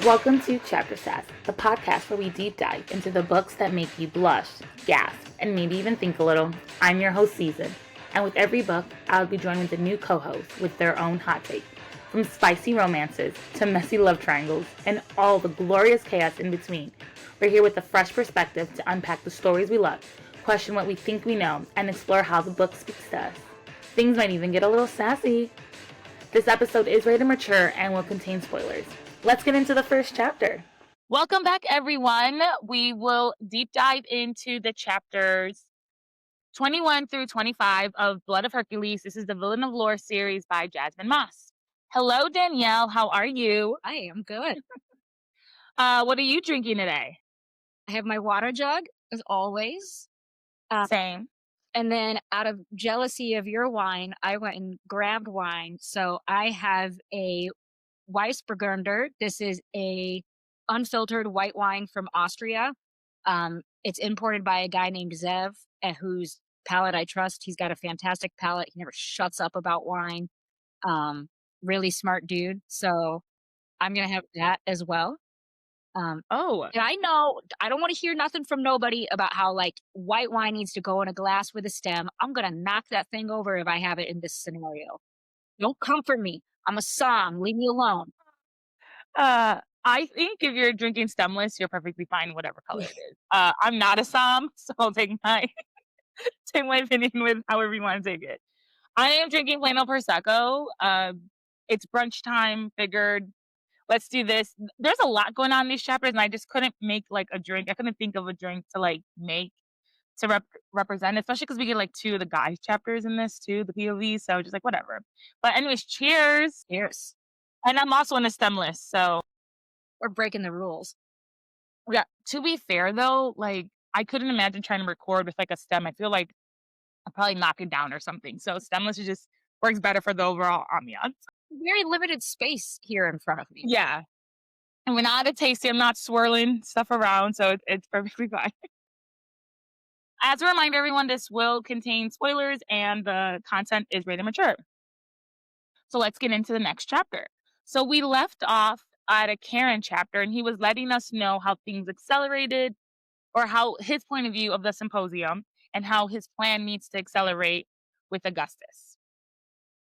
Welcome to Chapter Sass, the podcast where we deep dive into the books that make you blush, gasp, and maybe even think a little. I'm your host, Season, and with every book, I'll be joined with a new co-host with their own hot take. From spicy romances to messy love triangles and all the glorious chaos in between, we're here with a fresh perspective to unpack the stories we love, question what we think we know, and explore how the book speaks to us. Things might even get a little sassy. This episode is rated mature and will contain spoilers. Let's get into the first chapter. Welcome back, everyone. We will deep dive into the chapters 21 through 25 of Blood of Hercules. This is the Villain of Lore series by Jasmine Mas. Hello, Danielle. How are you? I am good. What are you drinking today? I have my water jug, as always. Same. And then out of jealousy of your wine, I went and grabbed wine. So I have a Weissburgunder. This is a unfiltered white wine from Austria. It's imported by a guy named Zev, whose palate I trust. He's got a fantastic palate. He never shuts up about wine. Really smart dude. So I'm going to have that as well. And I know I don't want to hear nothing from nobody about how like white wine needs to go in a glass with a stem. I'm going to knock that thing over if I have it in this scenario. Don't comfort me. I'm a Somm. Leave me alone. I think if you're drinking stemless, you're perfectly fine, whatever color it is. I'm not a Somm, so I'll take my opinion with however you want to take it. I am drinking plain old Prosecco. It's brunch time. Figured, let's do this. There's a lot going on in these chapters, and I just couldn't make like a drink. I couldn't think of a drink to like make to represent, especially because we get like 2 of the guys chapters in this too, the POVs. So just like whatever. But anyways, cheers. Cheers. And I'm also in a stemless, so We're breaking the rules. yeah. To be fair though, like I couldn't imagine trying to record with like a stem. I feel like I'll probably knock it down or something. So stemless is just works better for the overall ambiance. Very limited space here in front of me. Yeah. And we're not at a tasty. I'm not swirling stuff around, so it's perfectly fine. As a reminder, everyone, this will contain spoilers and the content is rated mature. So let's get into the next chapter. So we left off at a Karen chapter, and he was letting us know how things accelerated, or how his point of view of the symposium and how his plan needs to accelerate with Augustus.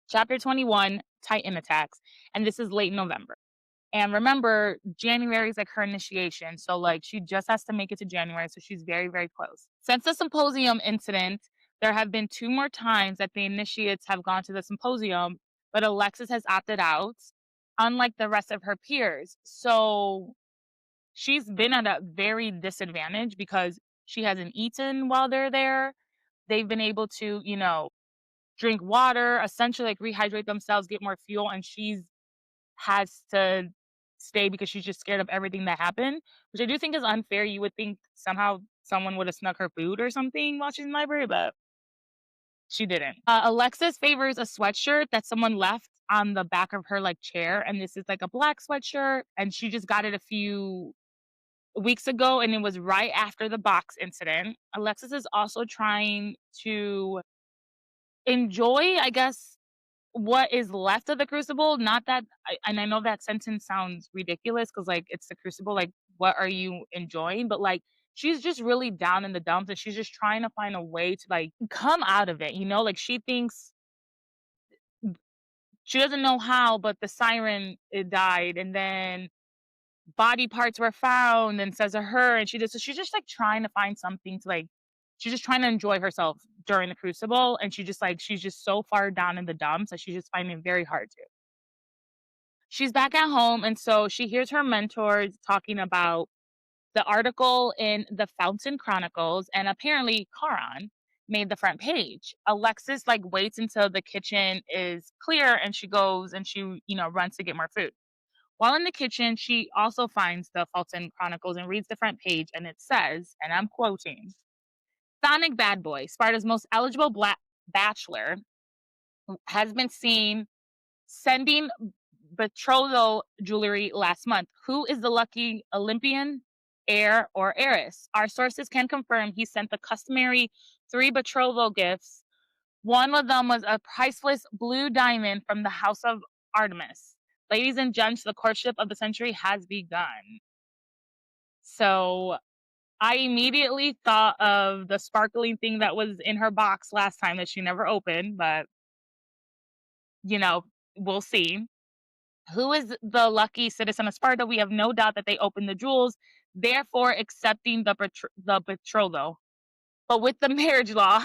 Chapter 21, Titan attacks, and this is late November. And remember, January is like her initiation, so like she just has to make it to January, so she's very, very close. Since the symposium incident, there have been 2 more times that the initiates have gone to the symposium, but Alexis has opted out, unlike the rest of her peers. So she's been at a very disadvantage because she hasn't eaten while they're there. They've been able to, drink water, essentially like rehydrate themselves, get more fuel, and she's has to stay because she's just scared of everything that happened, which I do think is unfair. You would think somehow someone would have snuck her food or something while she's in the library, but she didn't. Alexis favors a sweatshirt that someone left on the back of her like chair, and this is like a black sweatshirt, and she just got it a few weeks ago, and it was right after the box incident. Alexis is also trying to enjoy, I guess, what is left of the Crucible. Not that, and I know that sentence sounds ridiculous because like it's the Crucible, like what are you enjoying? But like she's just really down in the dumps, and she's just trying to find a way to like come out of it. Like she thinks she doesn't know how, but the siren it died, and then body parts were found and says to her, and she's just like trying to find something to like. She's just trying to enjoy herself during the Crucible, and she's just so far down in the dumps that she's just finding it very hard to. She's back at home, and so she hears her mentors talking about the article in the Fountain Chronicles, and apparently Charon made the front page. Alexis like waits until the kitchen is clear, and she goes and she runs to get more food. While in the kitchen, she also finds the Fountain Chronicles and reads the front page, and it says, and I'm quoting, "Sonic Bad Boy, Sparta's most eligible bachelor, has been seen sending betrothal jewelry last month. Who is the lucky Olympian, heir, or heiress? Our sources can confirm he sent the customary 3 betrothal gifts. One of them was a priceless blue diamond from the House of Artemis. Ladies and gents, the courtship of the century has begun. So I immediately thought of the sparkling thing that was in her box last time that she never opened, but you know, we'll see. Who is the lucky citizen of Sparta? We have no doubt that they opened the jewels, therefore accepting the betrothal. But with the marriage law,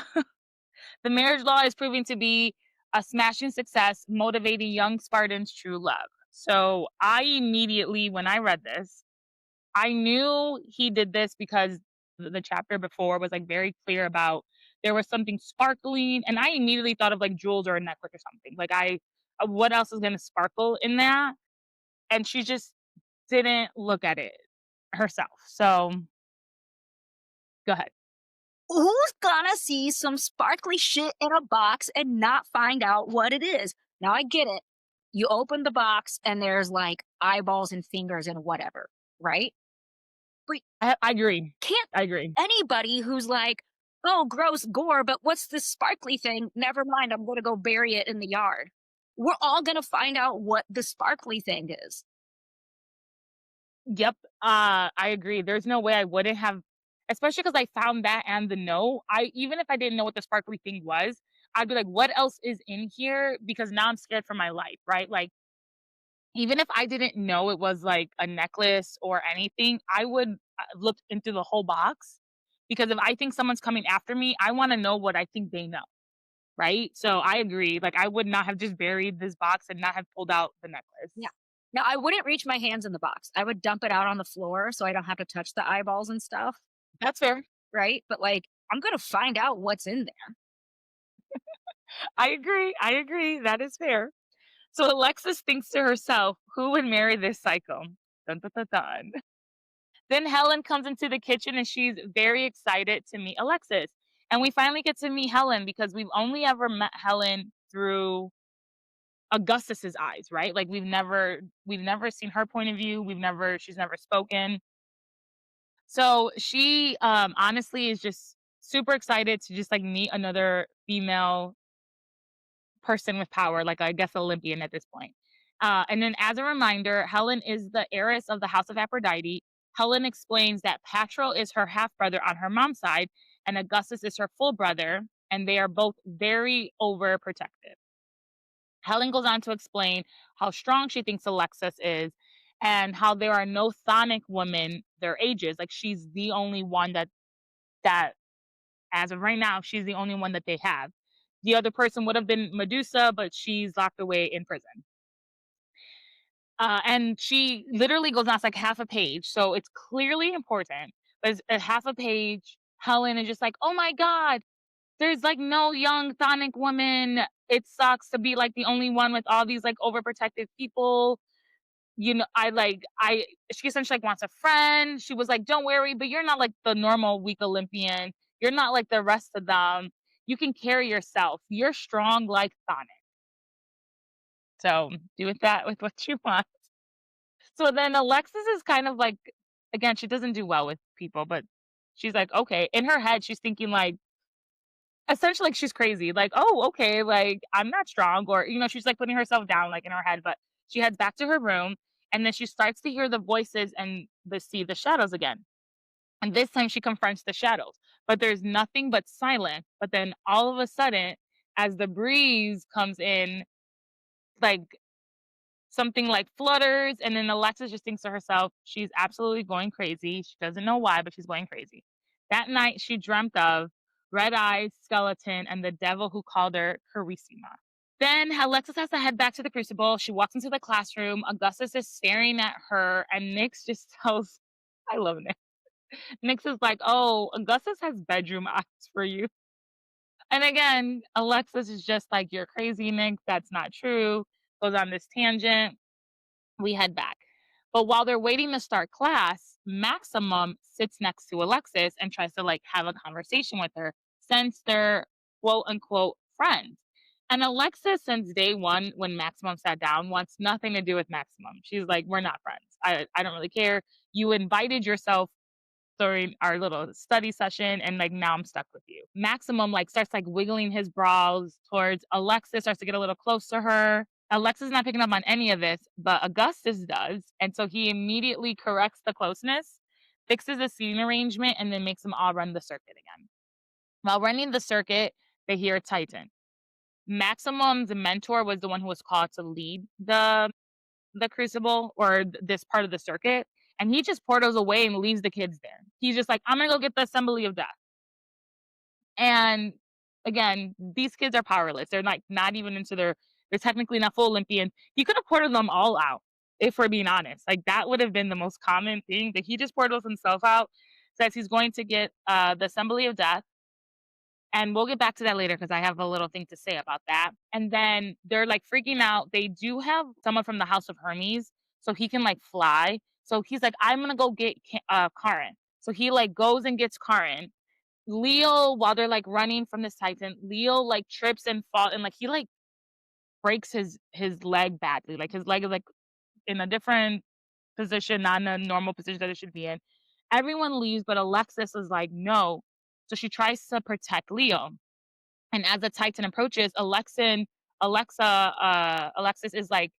the marriage law is proving to be a smashing success, motivating young Spartans' true love. So I immediately, when I read this, I knew he did this because the chapter before was like very clear about there was something sparkling, and I immediately thought of like jewels or a necklace or something. Like what else is going to sparkle in that? And she just didn't look at it herself. So go ahead. Who's gonna see some sparkly shit in a box and not find out what it is? Now I get it. You open the box and there's like eyeballs and fingers and whatever, right? But I agree. can't I agree. anybody who's like, oh, gross gore, but what's this sparkly thing? Never mind, I'm gonna go bury it in the yard. We're all gonna find out what the sparkly thing is. Yep. I agree. There's no way I wouldn't have, especially because I found that and the no. I even if I didn't know what the sparkly thing was, I'd be like, what else is in here? Because now I'm scared for my life, right? Like, even if I didn't know it was like a necklace or anything, I would look into the whole box because if I think someone's coming after me, I want to know what I think they know, right? So I agree. Like, I would not have just buried this box and not have pulled out the necklace. Yeah. Now I wouldn't reach my hands in the box. I would dump it out on the floor so I don't have to touch the eyeballs and stuff, That's fair. right? But like, I'm gonna find out what's in there. I agree. I agree. That is fair. So Alexis thinks to herself, who would marry this psycho? Dun, dun, dun, dun. Then Helen comes into the kitchen and she's very excited to meet Alexis. And we finally get to meet Helen because we've only ever met Helen through Augustus's eyes, right? Like we've never seen her point of view. She's never spoken. So she honestly is just super excited to just like meet another female person with power, like I guess Olympian at this point. And then as a reminder, Helen is the heiress of the House of Aphrodite. Helen explains that Patrol is her half brother on her mom's side, and Augustus is her full brother, and they are both very overprotective. Helen goes on to explain how strong she thinks Alexis is and how there are no Thonic women their ages. Like she's the only one that as of right now, she's the only one that they have. The other person would have been Medusa, but she's locked away in prison. And she literally goes on, it's like half a page. So it's clearly important. But it's a half a page. Helen is just like, oh my God, there's like no young Thonic woman. It sucks to be like the only one with all these like overprotective people. She essentially like wants a friend. She was like, don't worry, but you're not like the normal weak Olympian. You're not like the rest of them. You can carry yourself. You're strong like Sonic. So do with that with what you want. So then Alexis is kind of like, again, she doesn't do well with people, but she's like, okay. In her head, she's thinking like, essentially like she's crazy. Like, oh, okay, like I'm not strong, or she's like putting herself down like in her head, but she heads back to her room and then she starts to hear the voices and see the shadows again. And this time she confronts the shadows, but there's nothing but silence. But then all of a sudden, as the breeze comes in, like something like flutters, and then Alexis just thinks to herself, she's absolutely going crazy. She doesn't know why, but she's going crazy. That night, she dreamt of Red Eyes, Skeleton, and the devil who called her Carissima. Then Alexis has to head back to the crucible. She walks into the classroom. Augustus is staring at her, and Nyx just tells, I love Nyx. Nyx is like, oh, Augustus has bedroom eyes for you. And again, Alexis is just like, you're crazy, Nyx. That's not true. Goes on this tangent. We head back. But while they're waiting to start class, Maximum sits next to Alexis and tries to like have a conversation with her since they're quote unquote friends. And Alexis, since day one, when Maximum sat down, wants nothing to do with Maximum. She's like, we're not friends. I don't really care. You invited yourself during our little study session and like now I'm stuck with you. Maximum like starts like wiggling his brows towards Alexis, starts to get a little close to her. Alexis is not picking up on any of this, but Augustus does, and so he immediately corrects the closeness, fixes the seating arrangement, and then makes them all run the circuit again. While running the circuit, they hear Titan. Maximum's mentor was the one who was called to lead the crucible or this part of the circuit, and he just portals away and leaves the kids there. He's just like, "I'm gonna go get the assembly of death." And again, these kids are powerless. They're like not even into they're technically not full Olympians. He could have ported them all out, if we're being honest. Like that would have been the most common thing. But he just portals himself out, says he's going to get the assembly of death. And we'll get back to that later because I have a little thing to say about that. And then they're like freaking out. They do have someone from the House of Hermes, so he can like fly. So he's like, I'm gonna go get Karen. So he like goes and gets Karen. Leo, while they're like running from this Titan, Leo like trips and fall and like he like breaks his leg badly. Like his leg is like in a different position, not in a normal position that it should be in. Everyone leaves, but Alexis is like, no. So she tries to protect Leo. And as the Titan approaches, Alexis is like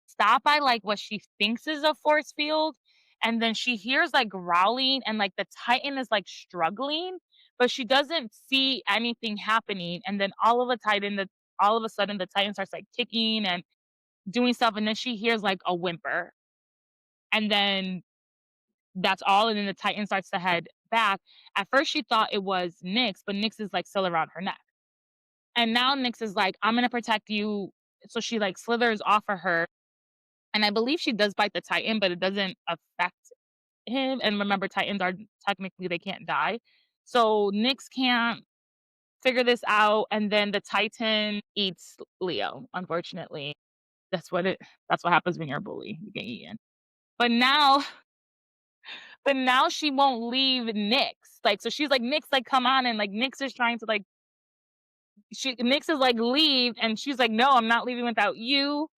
stopped by like what she thinks is a force field. And then she hears like growling and like the Titan is like struggling, but she doesn't see anything happening. And then all of a sudden the Titan starts like kicking and doing stuff. And then she hears like a whimper. And then that's all. And then the Titan starts to head back. At first she thought it was Nyx, but Nyx is like still around her neck. And now Nyx is like, I'm gonna protect you. So she like slithers off of her. And I believe she does bite the Titan, but it doesn't affect him. And remember, Titans are technically they can't die. So Nyx can't figure this out. And then the Titan eats Leo, unfortunately. That's what it that's what happens when you're a bully. You get eaten. But now but now she won't leave Nyx. Like so she's like, Nyx, like, come on. And like Nyx is trying to like Nyx is like leave and she's like, no, I'm not leaving without you.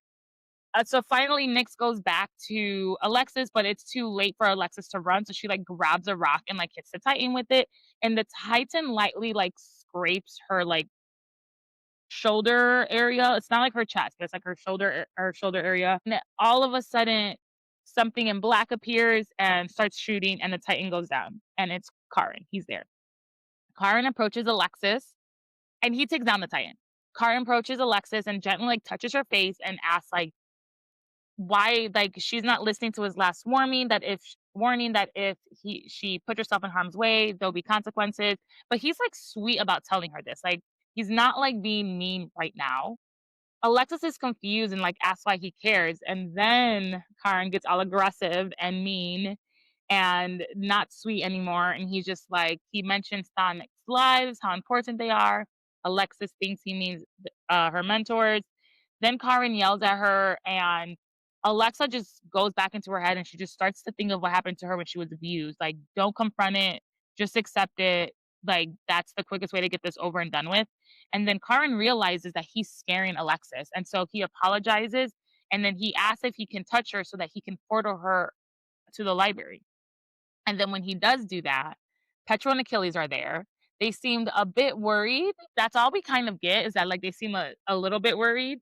So finally, Nyx goes back to Alexis, but it's too late for Alexis to run. So she like grabs a rock and like hits the Titan with it, and the Titan lightly like scrapes her like shoulder area. It's not like her chest, but it's like her shoulder area. And then all of a sudden, something in black appears and starts shooting, and the Titan goes down, and it's Karin. He's there. Karin approaches Alexis, and he takes down the Titan. Karin approaches Alexis and gently like touches her face and asks like why like she's not listening to his last warning that if she put herself in harm's way there'll be consequences, but he's like sweet about telling her this, like he's not like being mean right now. Alexis is confused and like asks why he cares, and then Karen gets all aggressive and mean and not sweet anymore. And he's just like, he mentions Sonic's lives, how important they are. Alexis thinks he means her mentors. Then Karen yells at her, and Alexa just goes back into her head and she just starts to think of what happened to her when she was abused. Like, don't confront it, just accept it. Like, that's the quickest way to get this over and done with. And then Karen realizes that he's scaring Alexis. And so he apologizes and then he asks if he can touch her so that he can portal her to the library. And then when he does do that, Petro and Achilles are there. They seemed a bit worried. That's all we kind of get is that like they seem a little bit worried.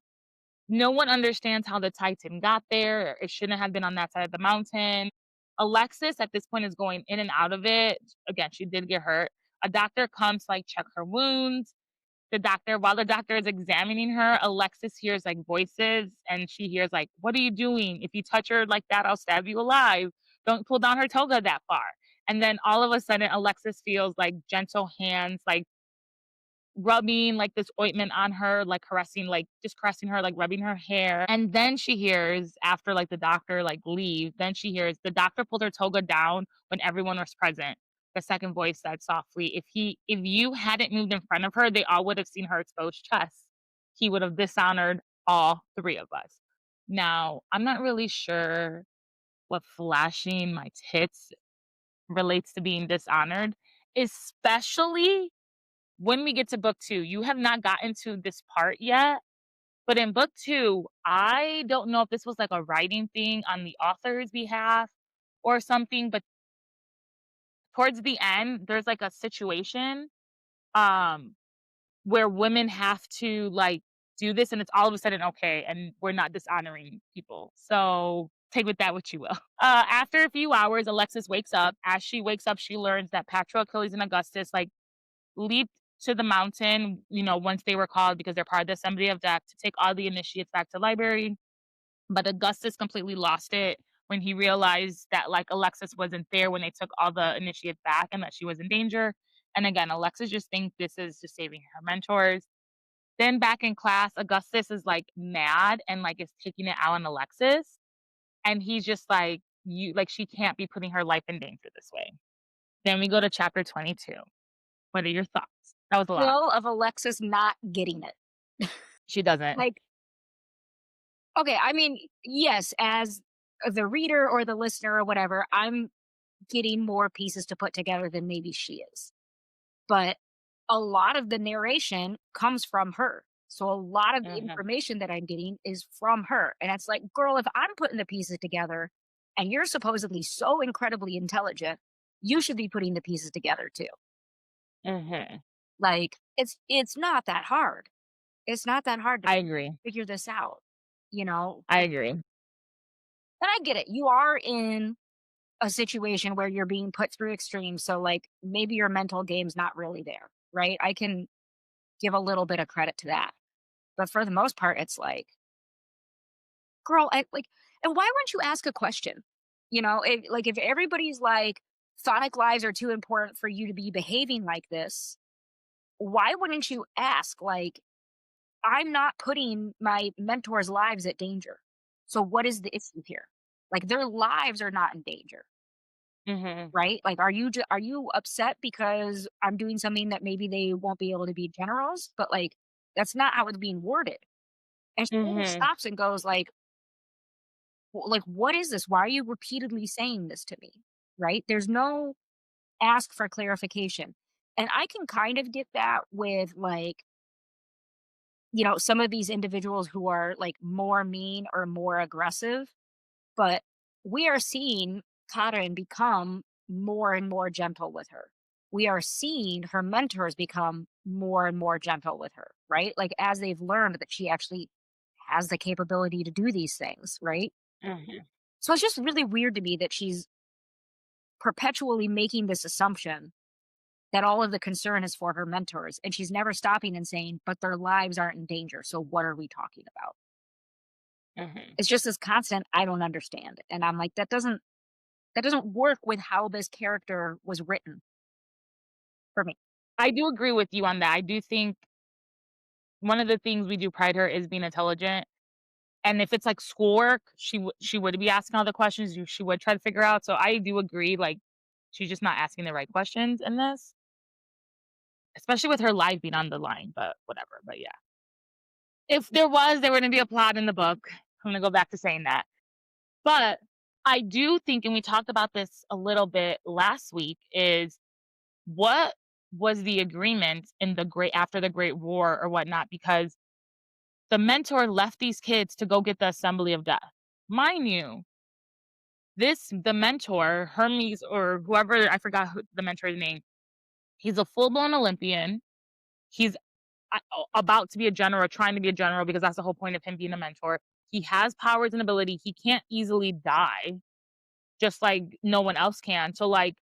No one understands how the Titan got there. It shouldn't have been on that side of the mountain. Alexis at this point is going in and out of it. Again, she did get hurt. A doctor comes to like check her wounds. While the doctor is examining her, Alexis hears like voices and she hears like, what are you doing? If you touch her like that, I'll stab you alive. Don't pull down her toga that far. And then all of a sudden, Alexis feels like gentle hands, like rubbing like this ointment on her, like caressing, like just caressing her, like rubbing her hair. And then she hears after like the doctor like leave, then she hears the doctor pulled her toga down when everyone was present. The second voice said softly, if you hadn't moved in front of her, they all would have seen her exposed chest. He would have dishonored all three of us. Now, I'm not really sure what flashing my tits relates to being dishonored, especially when we get to book 2. You have not gotten to this part yet, but in book 2, I don't know if this was like a writing thing on the author's behalf or something, but towards the end, there's like a situation um where women have to like do this and it's all of a sudden okay and we're not dishonoring people. So take with that what you will. After a few hours, Alexis wakes up. As she wakes up, she learns that Achilles, and Augustus like leaped to the mountain, once they were called because they're part of the Assembly of Death to take all the initiates back to library. But Augustus completely lost it when he realized that like Alexis wasn't there when they took all the initiates back and that she was in danger. And again, Alexis just thinks this is just saving her mentors. Then back in class, Augustus is like mad and like is taking it out on Alexis. And he's just like, you like she can't be putting her life in danger this way. Then we go to chapter 22. What are your thoughts? That was a lot. Will of Alexis not getting it. She doesn't. Like, okay, I mean, yes, as the reader or the listener or whatever, I'm getting more pieces to put together than maybe she is. But a lot of the narration comes from her. So a lot of the Mhm, information that I'm getting is from her. And it's like, girl, if I'm putting the pieces together and you're supposedly so incredibly intelligent, you should be putting the pieces together too. mhm. Like it's not that hard. It's not that hard to I agree. figure this out, you know? I agree. And I get it. You are in a situation where you're being put through extremes. So like maybe your mental game's not really there, right? I can give a little bit of credit to that. But for the most part, it's like, girl, and why wouldn't you ask a question? If everybody's like, sonic lives are too important for you to be behaving like this, why wouldn't you ask, like, I'm not putting my mentors' lives at danger. So what is the issue here? Like their lives are not in danger, Mhm, right? Like, are you upset because I'm doing something that maybe they won't be able to be generals? But like, that's not how it's being worded. And she even mhm, stops and goes like, what is this? Why are you repeatedly saying this to me? Right? There's no ask for clarification. And I can kind of get that with like, some of these individuals who are like more mean or more aggressive, but we are seeing Karen become more and more gentle with her. We are seeing her mentors become more and more gentle with her, right? Like as they've learned that she actually has the capability to do these things, right? mhm, So it's just really weird to me that she's perpetually making this assumption that all of the concern is for her mentors. And she's never stopping and saying, but their lives aren't in danger. So what are we talking about? mhm. It's just this constant, I don't understand. And I'm like, that doesn't work with how this character was written for me. I do agree with you on that. I do think one of the things we do pride her is being intelligent, and if it's, like, schoolwork, she would be asking all the questions, she would try to figure out, so I do agree, like, she's just not asking the right questions in this, especially with her life being on the line, but whatever, but yeah. If there wouldn't be a plot in the book. I'm gonna go back to saying that. But I do think, and we talked about this a little bit last week, is what was the agreement in the great after the Great War or whatnot? Because the mentor left these kids to go get the Assembly of Death. Mind you, the mentor, Hermes or whoever, I forgot the mentor's name, he's a full blown Olympian. He's about to be a general, trying to be a general because that's the whole point of him being a mentor. He has powers and ability. He can't easily die, just like no one else can. So, like,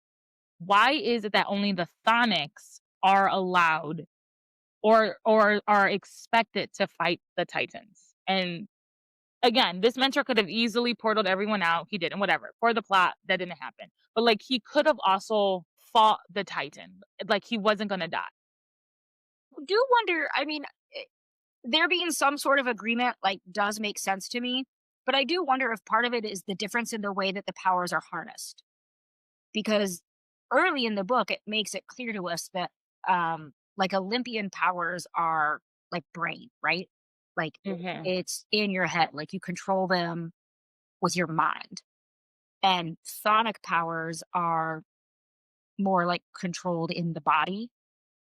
why is it that only the Thonics are allowed or are expected to fight the Titans? And again, this mentor could have easily portaled everyone out. He didn't, whatever. For the plot, that didn't happen. But like he could have also fought the Titan. Like he wasn't gonna die. Do wonder, I mean, there being some sort of agreement like does make sense to me, but I do wonder if part of it is the difference in the way that the powers are harnessed. Because early in the book it makes it clear to us that like Olympian powers are like brain, right? Like Mhm, it's in your head, like you control them with your mind. And sonic powers are more like controlled in the body,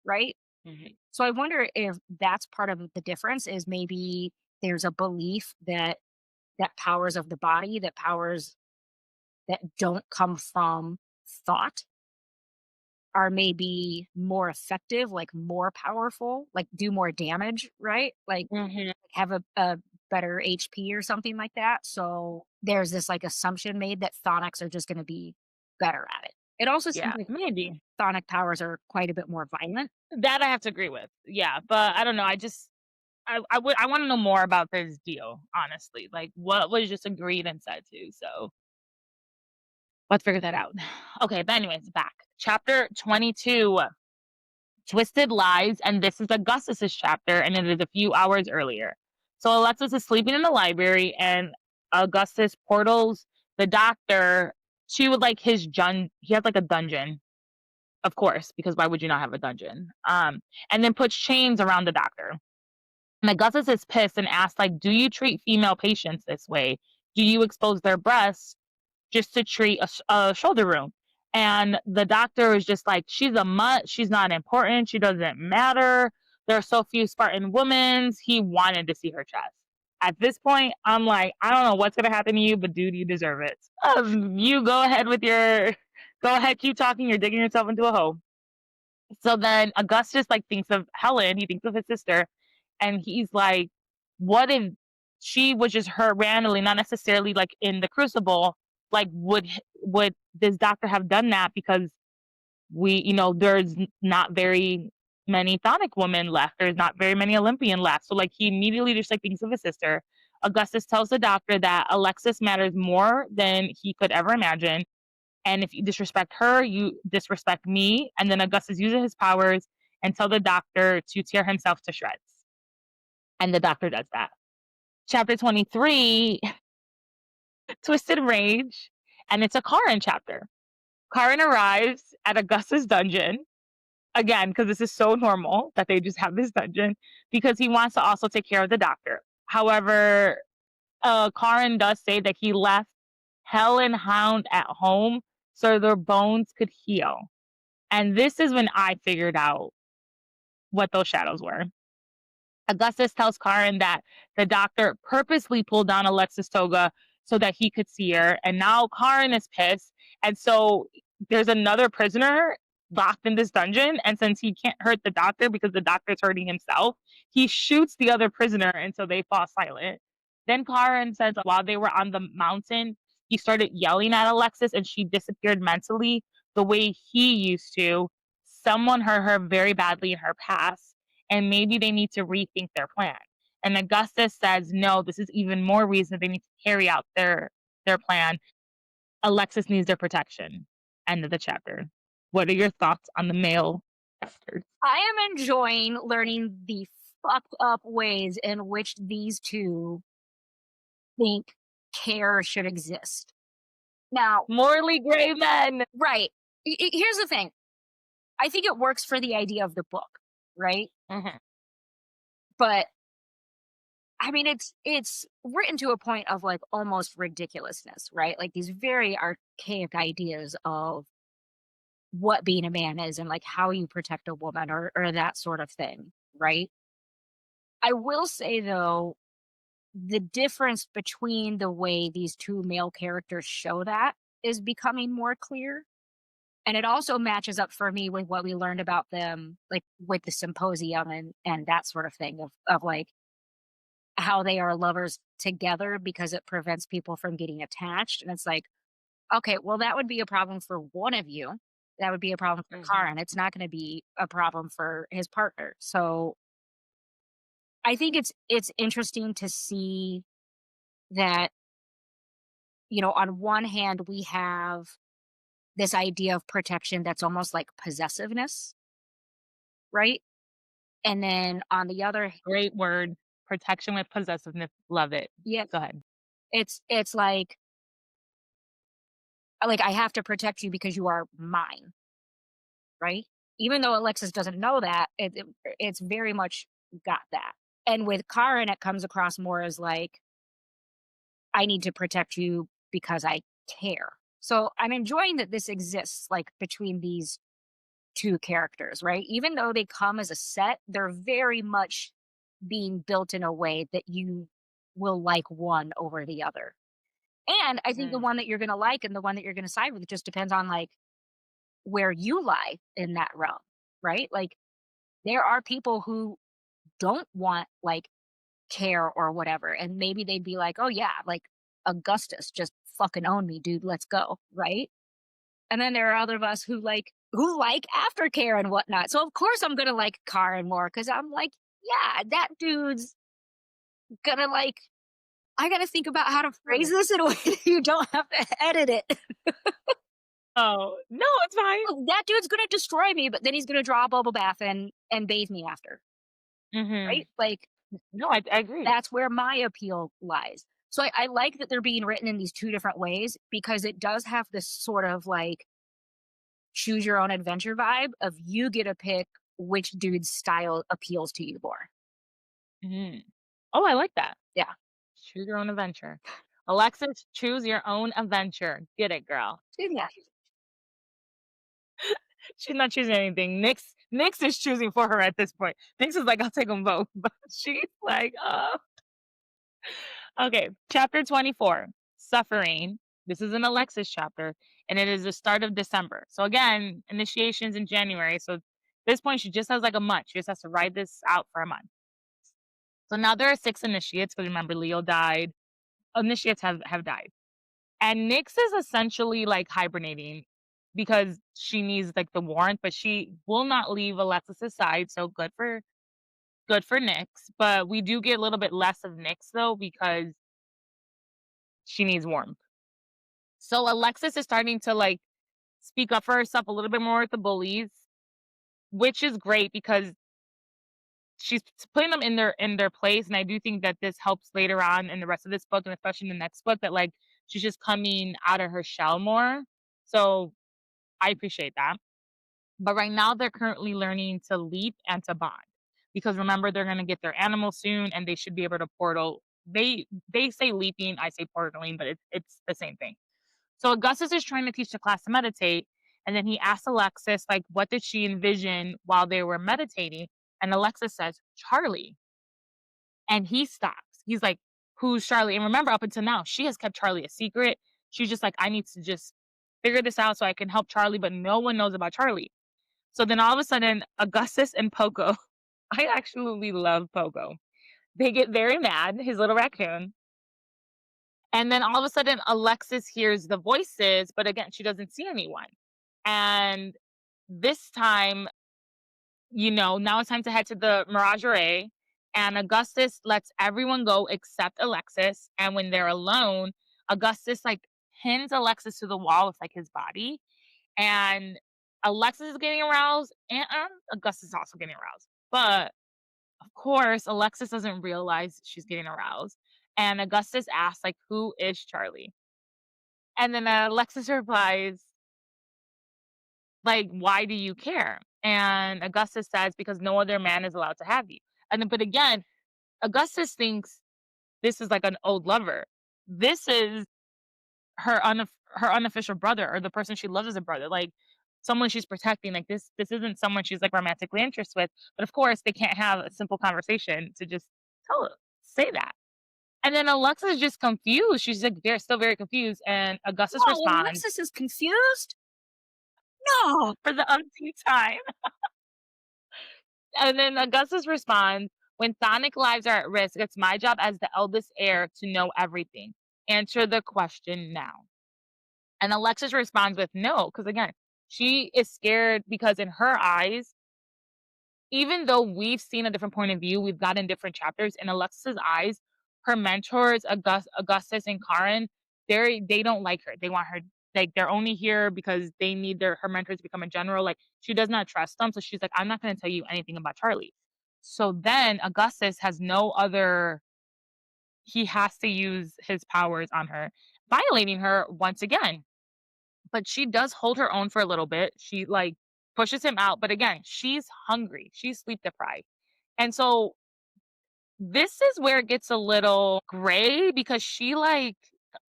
right? mhm, So I wonder if that's part of the difference is maybe there's a belief that powers of the body, that powers that don't come from thought are maybe more effective, like more powerful, like do more damage, right? Like Mhm. have a better HP or something like that. So there's this like assumption made that Thonics are just going to be better at it. It also seems Yeah, like maybe. Thonic powers are quite a bit more violent. That I have to agree with. Yeah, but I don't know, I wanna know more about this deal, honestly, like, what was just agreed and said to, so let's figure that out. Okay, but anyways, back. Chapter 22, Twisted Lies, and this is Augustus's chapter, and it is a few hours earlier. So Alexis is sleeping in the library, and Augustus portals the doctor to, like, he has, like, a dungeon, of course, because why would you not have a dungeon? And then puts chains around the doctor. And Augustus is pissed and asks, like, "Do you treat female patients this way? Do you expose their breasts just to treat a shoulder wound?" And the doctor is just like, "She's a mutt. She's not important. She doesn't matter. There are so few Spartan women." He wanted to see her chest. At this point, I'm like, I don't know what's gonna happen to you, but dude, you deserve it. You go ahead with your, go ahead, keep talking. You're digging yourself into a hole. So then Augustus like thinks of Helen. He thinks of his sister, and he's like, what if she was just hurt randomly, not necessarily like in the crucible? Like, would this doctor have done that because there's not very many Thonic women left. There's not very many Olympian left. So like he immediately just like thinks of his sister. Augustus tells the doctor that Alexis matters more than he could ever imagine. And if you disrespect her, you disrespect me. And then Augustus uses his powers and tell the doctor to tear himself to shreds. And the doctor does that. Chapter 23, Twisted Rage. And it's a Karin chapter. Karin arrives at Augustus' dungeon. Again, because this is so normal that they just have this dungeon, because he wants to also take care of the doctor. However, Karin does say that he left Hell and Hound at home so their bones could heal. And this is when I figured out what those shadows were. Augustus tells Karin that the doctor purposely pulled down Alexis' toga so that he could see her. And now Karin is pissed. And so there's another prisoner locked in this dungeon. And since he can't hurt the doctor because the doctor's hurting himself, he shoots the other prisoner until they fall silent. Then Karin says while they were on the mountain, he started yelling at Alexis and she disappeared mentally the way he used to. Someone hurt her very badly in her past, and maybe they need to rethink their plan. And Augustus says, no, this is even more reason they need to carry out their plan. Alexis needs their protection. End of the chapter. What are your thoughts on the male chapters? I am enjoying learning the fucked up ways in which these two think care should exist. Now, Morally gray men. right. Here's the thing. I think it works for the idea of the book, right? Mhm. But I mean, it's written to a point of like almost ridiculousness, right? Like these very archaic ideas of what being a man is and like how you protect a woman or that sort of thing, right? I will say though, the difference between the way these two male characters show that is becoming more clear. And it also matches up for me with what we learned about them, like with the symposium and that sort of thing of like how they are lovers together because it prevents people from getting attached. And it's like, okay, well, that would be a problem for one of you. That would be a problem for Mhm. Karan. It's not going to be a problem for his partner. So I think it's interesting to see that, on one hand, we have this idea of protection that's almost like possessiveness, right? And then on the other, Great word. Protection with possessiveness. Love it. yeah, Go ahead. it's like I have to protect you because you are mine, right? Even though Alexis doesn't know that, it's very much got that. And with Karen, it comes across more as like, I need to protect you because I care. So I'm enjoying that this exists like between these two characters, right? Even though they come as a set, they're very much being built in a way that you will like one over the other. And I think the Mm. one that you're going to like and the one that you're going to side with just depends on like where you lie in that realm, right? Like there are people who don't want like care or whatever, and maybe they'd be like, "Oh yeah, like Augustus just fucking own me, dude. Let's go." Right? And then there are other of us who like aftercare and whatnot. So of course I'm gonna like Karen more because I'm like, yeah, that dude's gonna like. I gotta think about how to phrase this in a way that you don't have to edit it. Oh, no, it's fine. Well, that dude's gonna destroy me, but then he's gonna draw a bubble bath and bathe me after, Mhm. right? Like No, I agree. that's where my appeal lies. So I like that they're being written in these two different ways because it does have this sort of like choose your own adventure vibe of you get to pick which dude's style appeals to you more. Mhm. Oh, I like that. Yeah. Choose your own adventure. Alexis, choose your own adventure. Get it, girl. Yeah. She's not choosing anything. Nyx is choosing for her at this point. Nyx is like, "I'll take them both." But she's like, Okay, chapter 24, Suffering. This is an Alexis chapter, and it is the start of December. So again, initiations in January. So at this point, she just has like a month. She just has to ride this out for a month. So now there are 6 initiates, because remember, Leo died. Initiates have died. And Nyx is essentially like hibernating because she needs like the warmth, but she will not leave Alexis's side. So good for Nyx. But we do get a little bit less of Nyx though because she needs warmth. So Alexis is starting to like speak up for herself a little bit more with the bullies, which is great because she's putting them in their place. And I do think that this helps later on in the rest of this book and especially in the next book that like she's just coming out of her shell more. So I appreciate that. But right now they're currently learning to leap and to bond. Because remember they're gonna get their animal soon and they should be able to portal. They say leaping, I say portaling, but it's the same thing. So Augustus is trying to teach the class to meditate, and then he asks Alexis, like, what did she envision while they were meditating? And Alexis says, Charlie. And he stops. He's like, who's Charlie? And remember, up until now, she has kept Charlie a secret. She's just like, I need to just figure this out so I can help Charlie, but no one knows about Charlie. So then all of a sudden, Augustus and Poco, I absolutely love Poco. They get very mad, his little raccoon. And then all of a sudden, Alexis hears the voices, but again, she doesn't see anyone. And this time, now it's time to head to the Miragerie. And Augustus lets everyone go except Alexis. And when they're alone, Augustus like pins Alexis to the wall with like his body. And Alexis is getting aroused, and Augustus is also getting aroused. But of course, Alexis doesn't realize she's getting aroused. And Augustus asks, like, who is Charlie? And then Alexis replies, like, why do you care? And Augustus says, because no other man is allowed to have you. And then, but again, Augustus thinks this is like an old lover. This is her unofficial brother or the person she loves as a brother. Like someone she's protecting. Like this isn't someone she's like romantically interested with. But of course, they can't have a simple conversation to just say that. And then Alexa's just confused. She's like, they're still very confused. And Augustus Oh, responds Alexis is confused? No. for the umpteenth time. And then Augustus responds, when Thonic lives are at risk, it's my job as the eldest heir to know everything. Answer the question now. And Alexis responds with no, because again, she is scared because in her eyes, even though we've seen a different point of view, we've gotten different chapters. In Alexis's eyes, her mentors, Augustus and Karen, they don't like her. They want her like they're only here because they need her mentors to become a general. Like she does not trust them. So she's like, I'm not gonna tell you anything about Charlie. So then Augustus has no other he has to use his powers on her, violating her once again. But she does hold her own for a little bit. She like pushes him out, but again, she's hungry. She's sleep deprived. And so this is where it gets a little gray because she like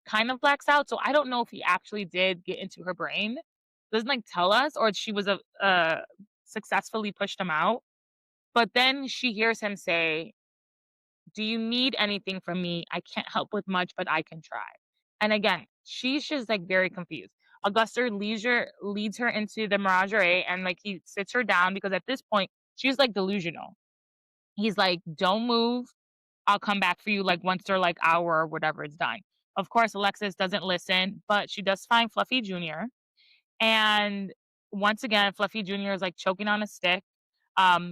kind of blacks out. So I don't know if he actually did get into her brain. Doesn't like tell us, or she was a successfully pushed him out. But then she hears him say, do you need anything from me? I can't help with much, but I can try. And again, she's just like very confused. Augusta leads her into the menagerie, and like he sits her down because at this point she's like delusional. He's like, "Don't move. I'll come back for you like once their like hour or whatever is done." Of course, Alexis doesn't listen, but she does find Fluffy Jr. And once again, Fluffy Jr. is like choking on a stick,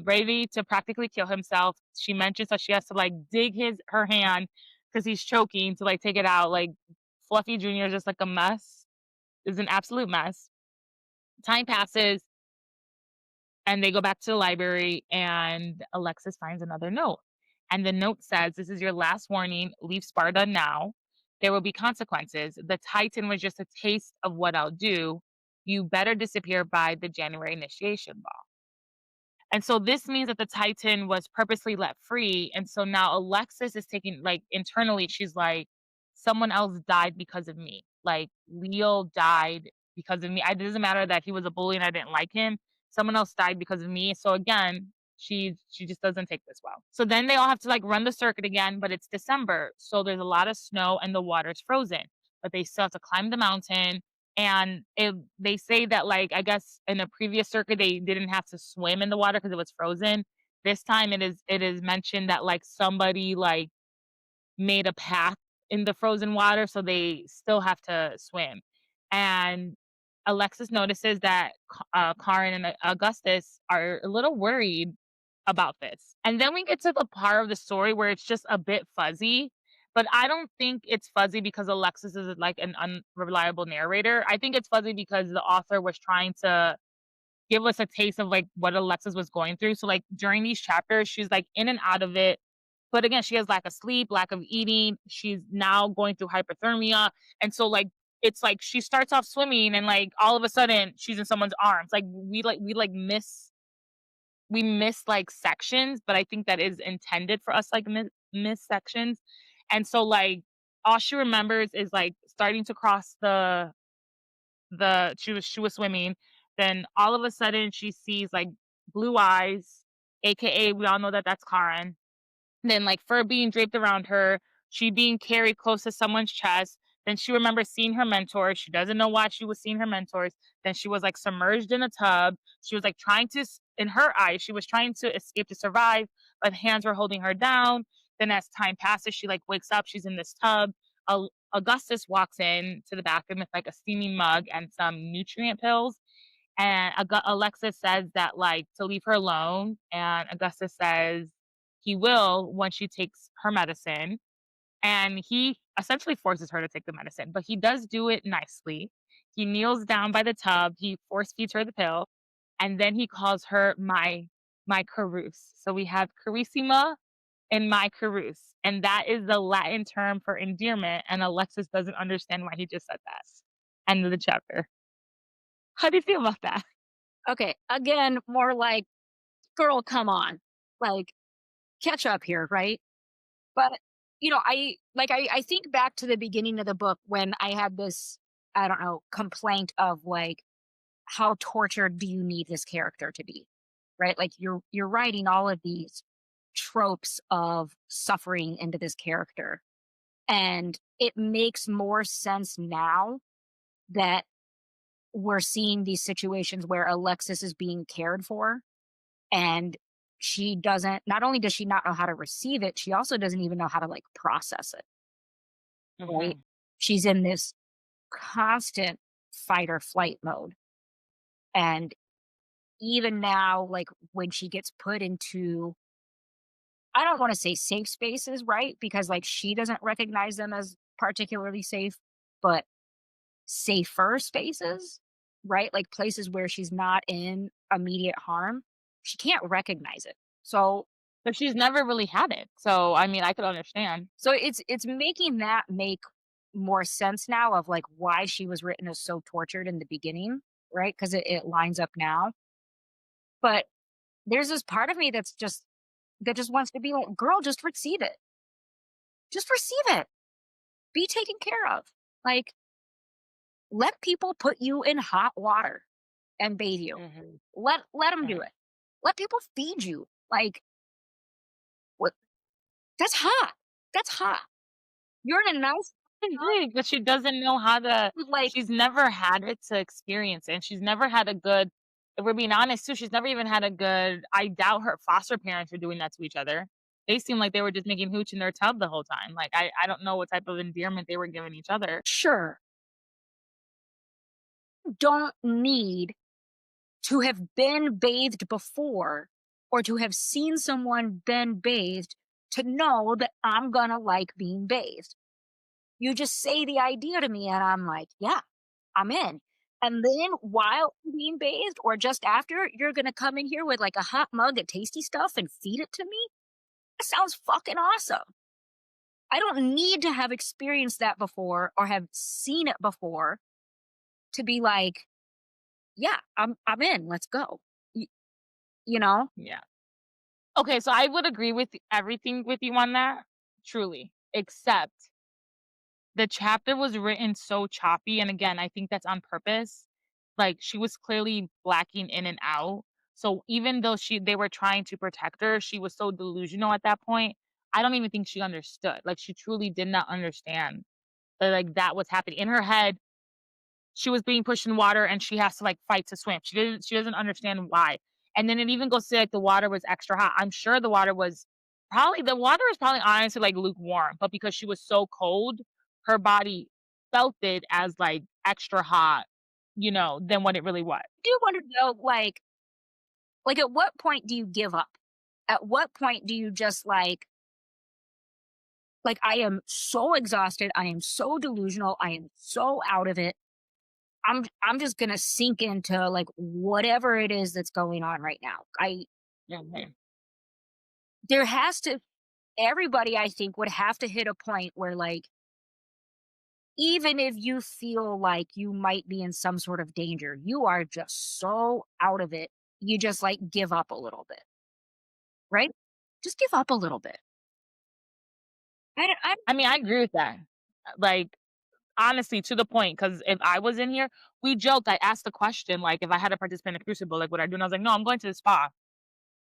ready to practically kill himself. She mentions that she has to like dig her hand because he's choking to like take it out. Like Fluffy Jr. is just like a mess, is an absolute mess. Time passes and they go back to the library and Alexis finds another note. And the note says, "This is your last warning. Leave Sparta now. There will be consequences. The Titan was just a taste of what I'll do. You better disappear by the January initiation ball." And so this means that the Titan was purposely let free. And so now Alexis is taking, like, internally, she's like, someone else died because of me. Like, Leo died because of me. It doesn't matter that he was a bully and I didn't like him. Someone else died because of me. So again, she just doesn't take this well. So then they all have to like run the circuit again, but it's December. So there's a lot of snow and the water's frozen. But they still have to climb the mountain and they say that, like, I guess in a previous circuit, they didn't have to swim in the water because it was frozen. This time it is mentioned that, like, somebody, like, made a path in the frozen water, so they still have to swim. And Alexis notices that Karen and Augustus are a little worried about this. And then we get to the part of the story where it's just a bit fuzzy, but I don't think it's fuzzy because Alexis is like an unreliable narrator. I think it's fuzzy because the author was trying to give us a taste of like what Alexis was going through. So like during these chapters, she's like in and out of it. But again, she has lack of sleep, lack of eating. She's now going through hypothermia. And so like it's like she starts off swimming and like all of a sudden she's in someone's arms. Like we miss like sections, but I think that is intended for us like miss sections. And so like all she remembers is like starting to cross she was swimming, then all of a sudden she sees like blue eyes, aka we all know that that's Karen. Then like fur being draped around her, she being carried close to someone's chest. Then she remembers seeing her mentors. She doesn't know why she was seeing her mentors. Then she was like submerged in a tub. She was like trying to, in her eyes, she was trying to escape to survive, but hands were holding her down. Then as time passes, she like wakes up. She's in this tub. Augustus walks in to the bathroom with like a steaming mug and some nutrient pills. And Alexis says that like to leave her alone. And Augustus says he will when she takes her medicine. And he essentially forces her to take the medicine, but he does do it nicely. He kneels down by the tub, he force feeds her the pill, and then he calls her my Carus. So we have Carissima and my Carus, and that is the Latin term for endearment, and Alexis doesn't understand why he just said that. End of the chapter. How do you feel about that? Okay, again, more like, girl, come on. Like, catch up here, right? But, I think back to the beginning of the book when I had this, I don't know, complaint of like, how tortured do you need this character to be? Right? Like you're writing all of these tropes of suffering into this character. And it makes more sense now that we're seeing these situations where Alexis is being cared for and she doesn't, not only does she not know how to receive it, she also doesn't even know how to like process it, right? Mhm. She's in this constant fight or flight mode. And even now, like when she gets put into, I don't want to say safe spaces, right? Because like she doesn't recognize them as particularly safe, but safer spaces, right? Like places where she's not in immediate harm, she can't recognize it. So But she's never really had it, so, I mean, I could understand. it's making that make more sense now of like why she was written as so tortured in the beginning, right? Because it lines up now. But there's this part of me that just wants to be like, girl, just receive it. Just receive it. Be taken care of. Like, let people put you in hot water and bathe you. Mhm. Let them do Right. it. Let people feed you. Like, what? That's hot. That's hot. You're in a nice. I agree, but she doesn't know how to Like, she's never had it to experience, and she's never had a good if we're being honest too, she's never even had a good I doubt her foster parents are doing that to each other. They seem like they were just making hooch in their tub the whole time. Like, I don't know what type of endearment they were giving each other. sure, don't need to have been bathed before or to have seen someone been bathed to know that I'm gonna like being bathed. You just say the idea to me and I'm like, yeah, I'm in. And then while I'm being bathed or just after, you're gonna come in here with like a hot mug of tasty stuff and feed it to me? That sounds fucking awesome. I don't need to have experienced that before or have seen it before to be like, yeah, I'm in. Let's go. Y- you know? Yeah. Okay, so I would agree with everything with you on that, truly, except the chapter was written so choppy, and again, I think that's on purpose. Like, she was clearly blacking in and out. So even though they were trying to protect her, she was so delusional at that point. I don't even think she understood. Like, she truly did not understand that, like, that was happening. In her head, she was being pushed in water and she has to, like, fight to swim. She doesn't understand why. And then it even goes to, like, the water was extra hot. I'm sure the water was probably honestly, like, lukewarm, but because she was so cold, her body felt it as, like, extra hot, than what it really was. I do wonder though, like at what point do you give up? At what point do you just like I am so exhausted, I am so delusional, I am so out of it. I'm just gonna sink into like whatever it is that's going on right now. I Mhm. there has to everybody I think would have to hit a point where like even if you feel like you might be in some sort of danger, you are just so out of it. You just like give up a little bit, right? Just give up a little bit. I I mean, I agree with that. Like, honestly, to the point, because if I was in here we joked, I asked the question, like, if I had to participate in a crucible, like, would I do? And I was like, "No, I'm going to the spa."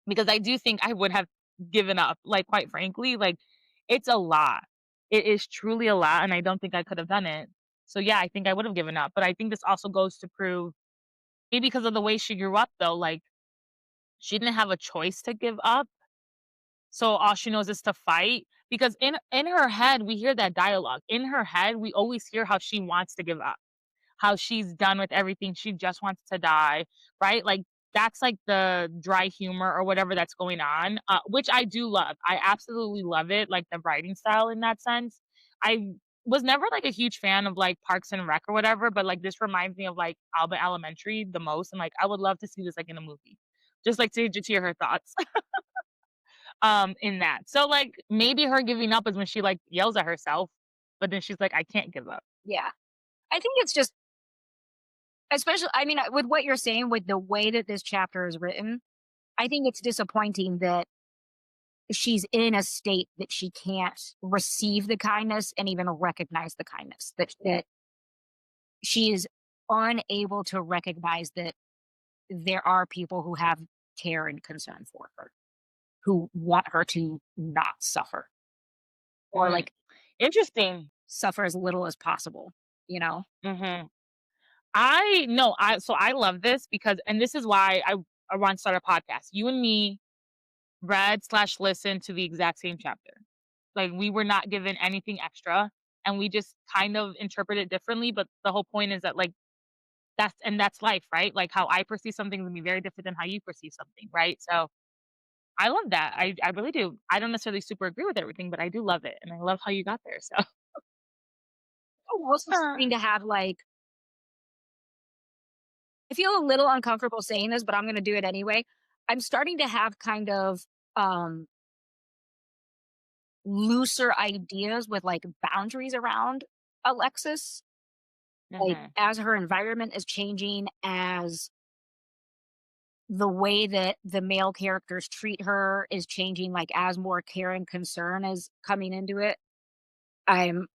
Because I do think I would have given up, like, quite frankly, like, it's a lot. It is truly a lot, and I don't think I could have done it. So, yeah, I think I would have given up, but I think this also goes to prove maybe because of the way she grew up, though, like, she didn't have a choice to give up, so all she knows is to fight, because in her head, we hear that dialogue. In her head, we always hear how she wants to give up. How she's done with everything, she just wants to die, right? Like, that's, like, the dry humor or whatever that's going on, which I do love. I absolutely love it, like, the writing style in that sense. I was never, like, a huge fan of, like, Parks and Rec or whatever, but, like, this reminds me of, like, Alba Elementary the most, and, like, I would love to see this, like, in a movie. Just, like, to hear her thoughts, in that. So, like, maybe her giving up is when she, like, yells at herself, but then she's like, "I can't give up." yeah. I think it's just especially I mean with what you're saying with the way that this chapter is written, I think it's disappointing that she's in a state that she can't receive the kindness and even recognize the kindness. That she is unable to recognize that there are people who have care and concern for her, who want her to not suffer or Mm. like Interesting. suffer as little as possible, you know? Mhm. I no, I love this because and this is why I want to start a podcast. You and me read/listened to the exact same chapter. Like, we were not given anything extra, and we just kind of interpret it differently, but the whole point is that, like, that's life, right? Like, how I perceive something is gonna be very different than how you perceive something, right? So, I love that. I really do. I don't necessarily super agree with everything, but I do love it, and I love how you got there, so I'm also starting to have like I feel a little uncomfortable saying this, but I'm gonna do it anyway. I'm starting to have kind of um looser ideas with like boundaries around Alexis. Like Mhm. as her environment is changing, as the way that the male characters treat her is changing, like as more care and concern is coming into it, I'm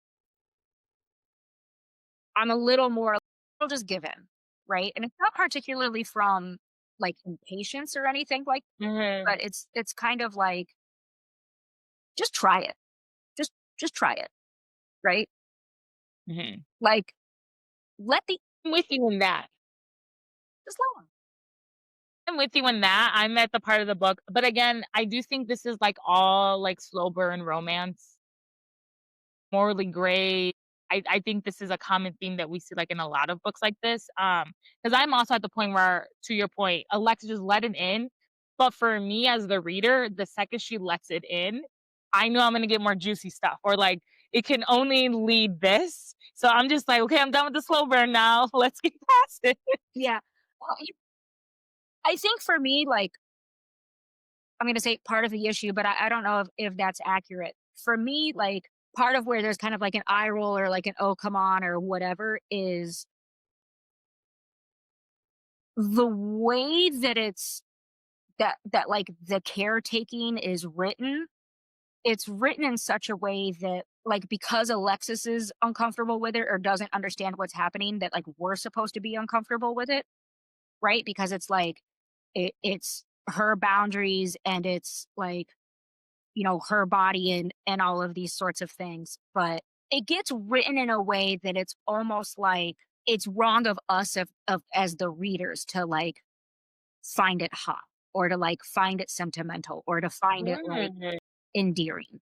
I'm a little more I'll just give in, right? And it's not particularly from like impatience or anything like, Mhm. but it's kind of like just try it. Just try it, right? Mhm. Like, let the I'm with you in that. just let 'em. I'm with you in that. I'm at the part of the book, but again, I do think this is like all like slow burn romance, morally gray. I think this is a common theme that we see like in a lot of books like this. Because I'm also at the point where, to your point, Alexa just let it in. But for me as the reader, the second she lets it in, I know I'm gonna get more juicy stuff. Or like it can only lead this. So I'm just like, okay, I'm done with the slow burn now. Let's get past it. Yeah. Well, I think for me, like, I'm gonna say part of the issue, but I don't know if that's accurate. For me, like, part of where there's kind of like an eye roll or like an "Oh, come on," or whatever is the way that like, the caretaking is written. It's written in such a way that, like, because Alexis is uncomfortable with it or doesn't understand what's happening, that, like, we're supposed to be uncomfortable with it, right? Because it's like, it's her boundaries and it's, like, her body and all of these sorts of things, but it gets written in a way that it's almost like it's wrong of us of as the readers to, like, find it hot or to, like, find it sentimental or to find it, like, Mm. endearing.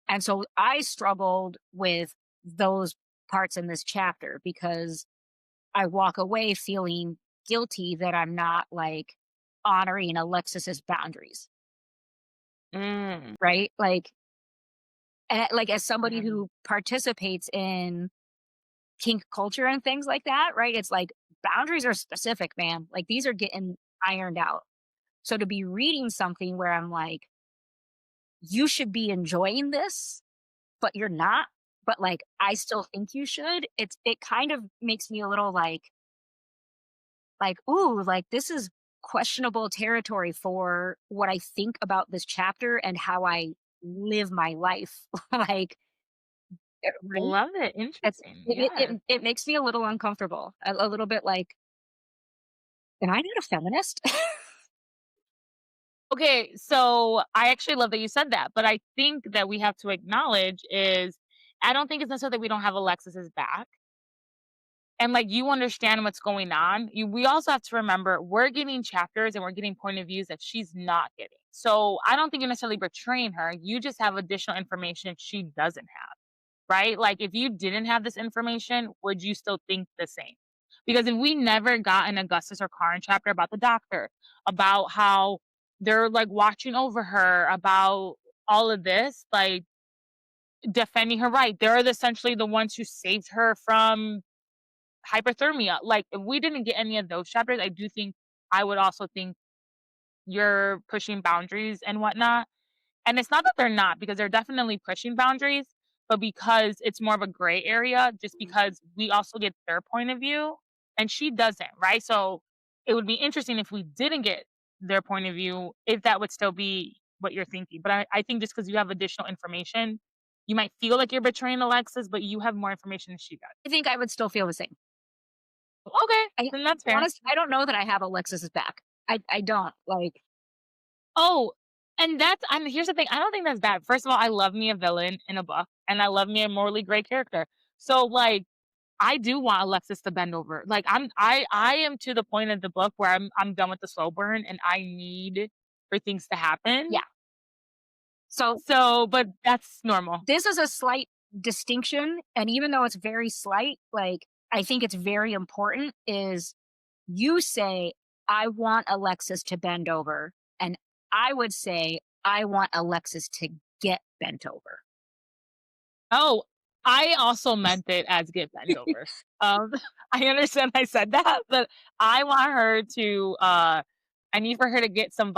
And so I struggled with those parts in this chapter because I walk away feeling guilty that I'm not, like, honoring Alexis's boundaries, Mm. right? Like, as somebody Mhm. who participates in kink culture and things like that, right? It's like boundaries are specific, man. Like, these are getting ironed out. So to be reading something where I'm like, you should be enjoying this, but you're not, but like I still think you should. It kind of makes me a little like, ooh, like this is questionable territory for what I think about this chapter and how I live my life. Like, right? Love it. It's Interesting. it, it Yes. it it makes me a little uncomfortable, a little bit like, am I not a feminist? Okay, so I actually love that you said that, but I think that we have to acknowledge is I don't think it's necessarily that we don't have Alexis's back. And like you understand what's going on. We also have to remember we're getting chapters and we're getting point of views that she's not getting. So I don't think you're necessarily betraying her. You just have additional information she doesn't have. Right? Like, if you didn't have this information, would you still think the same? Because if we never got an Augustus or Karen chapter about the doctor, about how they're like watching over her, about all of this, like defending her right, they're essentially the ones who saved her from hypothermia. Like, if we didn't get any of those chapters, I do think I would also think you're pushing boundaries and whatnot. And it's not that they're not, because they're definitely pushing boundaries, but because it's more of a gray area, just because we also get their point of view and she doesn't, right? So it would be interesting if we didn't get their point of view, if that would still be what you're thinking. But I think just because you have additional information, you might feel like you're betraying Alexis, but you have more information than she does. I think I would still feel the same. Okay, I then that's fair. I don't know that I have Alexis's back. I don't like. Oh, and here's the thing, I don't think that's bad. First of all, I love me a villain in a book, and I love me a morally gray character. So, like, I do want Alexis to bend over. Like, I am to the point of the book where I'm done with the slow burn, and I need for things to happen. Yeah. So So, but that's normal. this is a slight distinction, and even though it's very slight, like, I think it's very important is you say, "I want Alexis to bend over," and I would say, "I want Alexis to get bent over." Oh, I also meant it as get bent over. Um, I understand I said that, but I want her to, I need for her to get some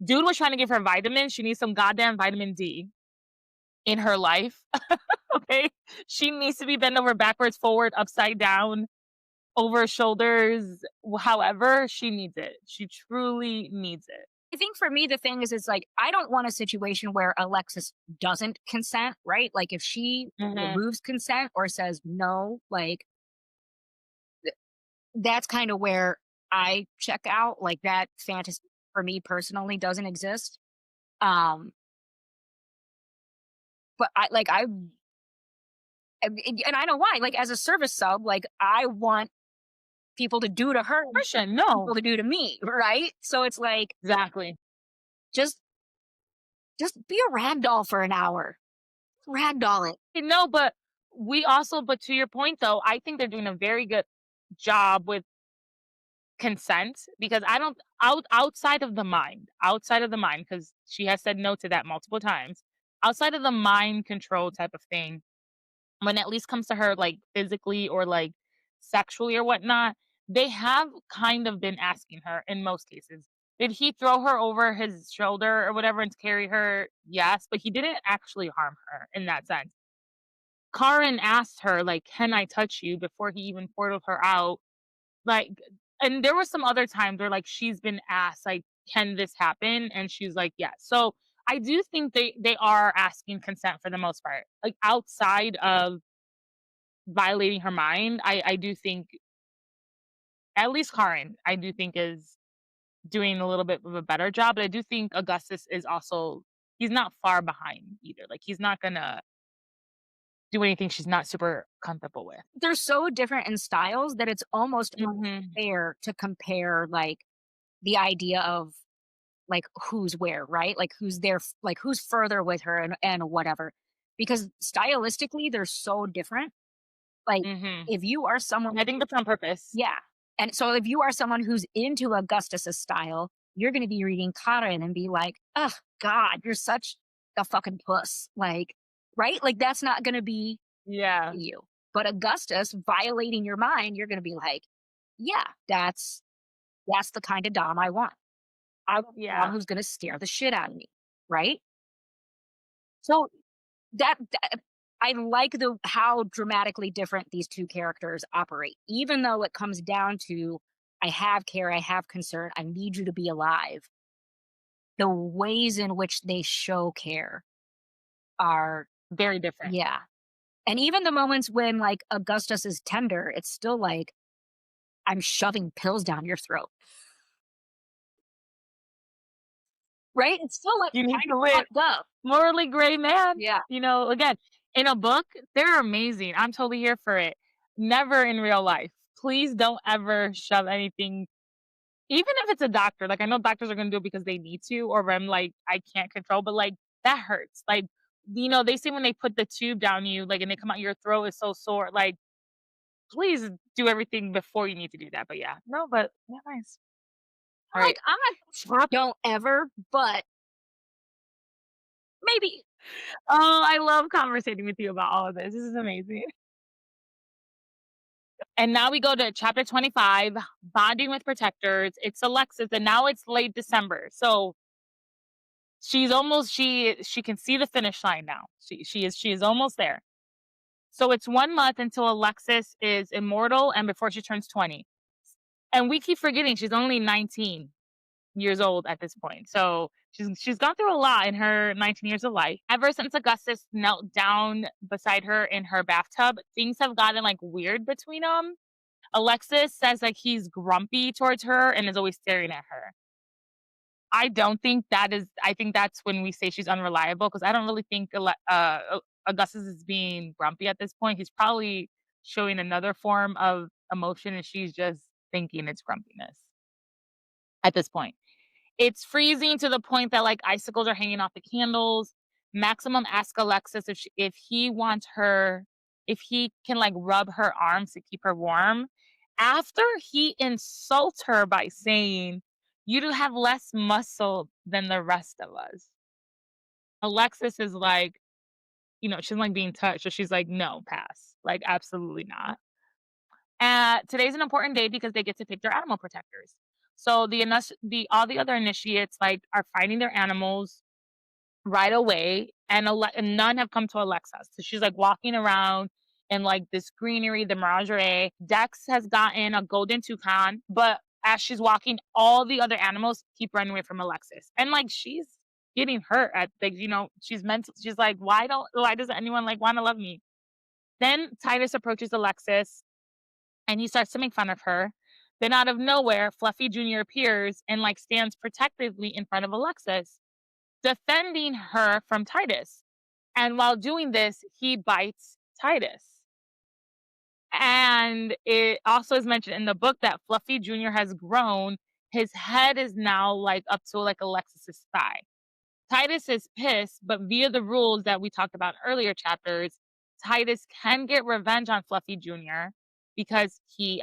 dude was trying to give her vitamins, she needs some goddamn vitamin D in her life, okay? She needs to be bent over backwards, forward, upside down, over her shoulders, however she needs it. She truly needs it. I think for me, the thing is like, I don't want a situation where Alexis doesn't consent, right? Like, if she Mhm. removes consent or says no, like, that's kind of where I check out. Like, that fantasy for me personally doesn't exist. Um, but I And I know why. Like as a service sub, like I want people to do to her, Christian, people no. to do to me, right? So it's like Exactly. just just be a rag doll for an hour. Ragdoll it. No, but but to your point though, I think they're doing a very good job with consent because I don't outside of the mind, because she has said no to that multiple times. Outside of the mind control type of thing, when it at least comes to her like physically or like sexually or whatnot, they have kind of been asking her in most cases. Did he throw her over his shoulder or whatever and carry her? Yes, but he didn't actually harm her in that sense. Karen asked her, like, "Can I touch you?" before he even portaled her out. Like, and there were some other times where, like, she's been asked, like, "Can this happen?" And she's like, "Yes." So, I do think they are asking consent for the most part. Like, outside of violating her mind, I do think at least Karen, I do think is doing a little bit of a better job, but I do think Augustus is also he's not far behind either. Like, he's not gonna do anything she's not super comfortable with. They're so different in styles that it's almost Mhm. unfair to compare like the idea of like who's where, right? Like who's there, like who's further with her and whatever. Because stylistically, they're so different. Like Mhm. if you are someone, I think that's on purpose. yeah. And so if you are someone who's into Augustus's style, you're going to be reading Karen and be like, oh, God, you're such a fucking puss. Like, right? Like that's not going to be Yeah. you. But Augustus violating your mind, you're going to be like, yeah, that's the kind of dom I want. I want someone Yeah. who's gonna scare the shit out of me, right? So that I like the how dramatically different these 2 characters operate, even though it comes down to, "I have care, I have concern, I need you to be alive." The ways in which they show care are Very different. yeah. And even the moments when, like, Augustus is tender, it's still like, "I'm shoving pills down your throat." Right? It's still, like, You need kind of to live. fucked up. Morally gray man. Yeah. You know, again, in a book, they're amazing. I'm totally here for it. Never in real life. Please don't ever shove anything, even if it's a doctor. Like, I know doctors are gonna do it because they need to, or I'm like, I can't control, but like that hurts. Like, they say when they put the tube down you, like, and they come out your throat is so sore. Like, please do everything before you need to do that. But yeah, no, but yeah, nice. All right. I'm not don't ever, but maybe. Oh, I love conversating with you about all of this. This is amazing. And now we go to chapter 25, bonding with protectors. It's Alexis, and now it's late December. So she can see the finish line now. She is almost there. So it's 1 month until Alexis is immortal and before she turns 20. And we keep forgetting she's only 19 years old at this point. So she's gone through a lot in her 19 years of life. Ever since Augustus knelt down beside her in her bathtub, things have gotten like weird between them. Alexis says like he's grumpy towards her and is always staring at her. I don't think that is. I think that's when we say she's unreliable because I don't really think Augustus is being grumpy at this point. He's probably showing another form of emotion, and she's just thinking it's grumpiness at this point. It's freezing to the point that, like, icicles are hanging off the candles. Maximum asks Alexis if he wants her if he can, like, rub her arms to keep her warm. After he insults her by saying, "You do have less muscle than the rest of us." Alexis is like, she doesn't like being touched, so she's like, "No, pass. Like, absolutely not." Today's an important day because they get to pick their animal protectors. So the all the other initiates like are finding their animals right away, and and none have come to Alexis. So she's like walking around in like this greenery, the menagerie. Dex has gotten a golden toucan, but as she's walking, all the other animals keep running away from Alexis, and like she's getting hurt at like she's mental. She's like, why doesn't anyone like want to love me? Then Titus approaches Alexis and he starts to make fun of her. Then out of nowhere, Fluffy Jr. appears and like stands protectively in front of Alexis, defending her from Titus. And while doing this, he bites Titus. And it also is mentioned in the book that Fluffy Jr. has grown. His head is now like up to like Alexis's thigh. Titus is pissed, but via the rules that we talked about in earlier chapters, Titus can get revenge on Fluffy Jr. because he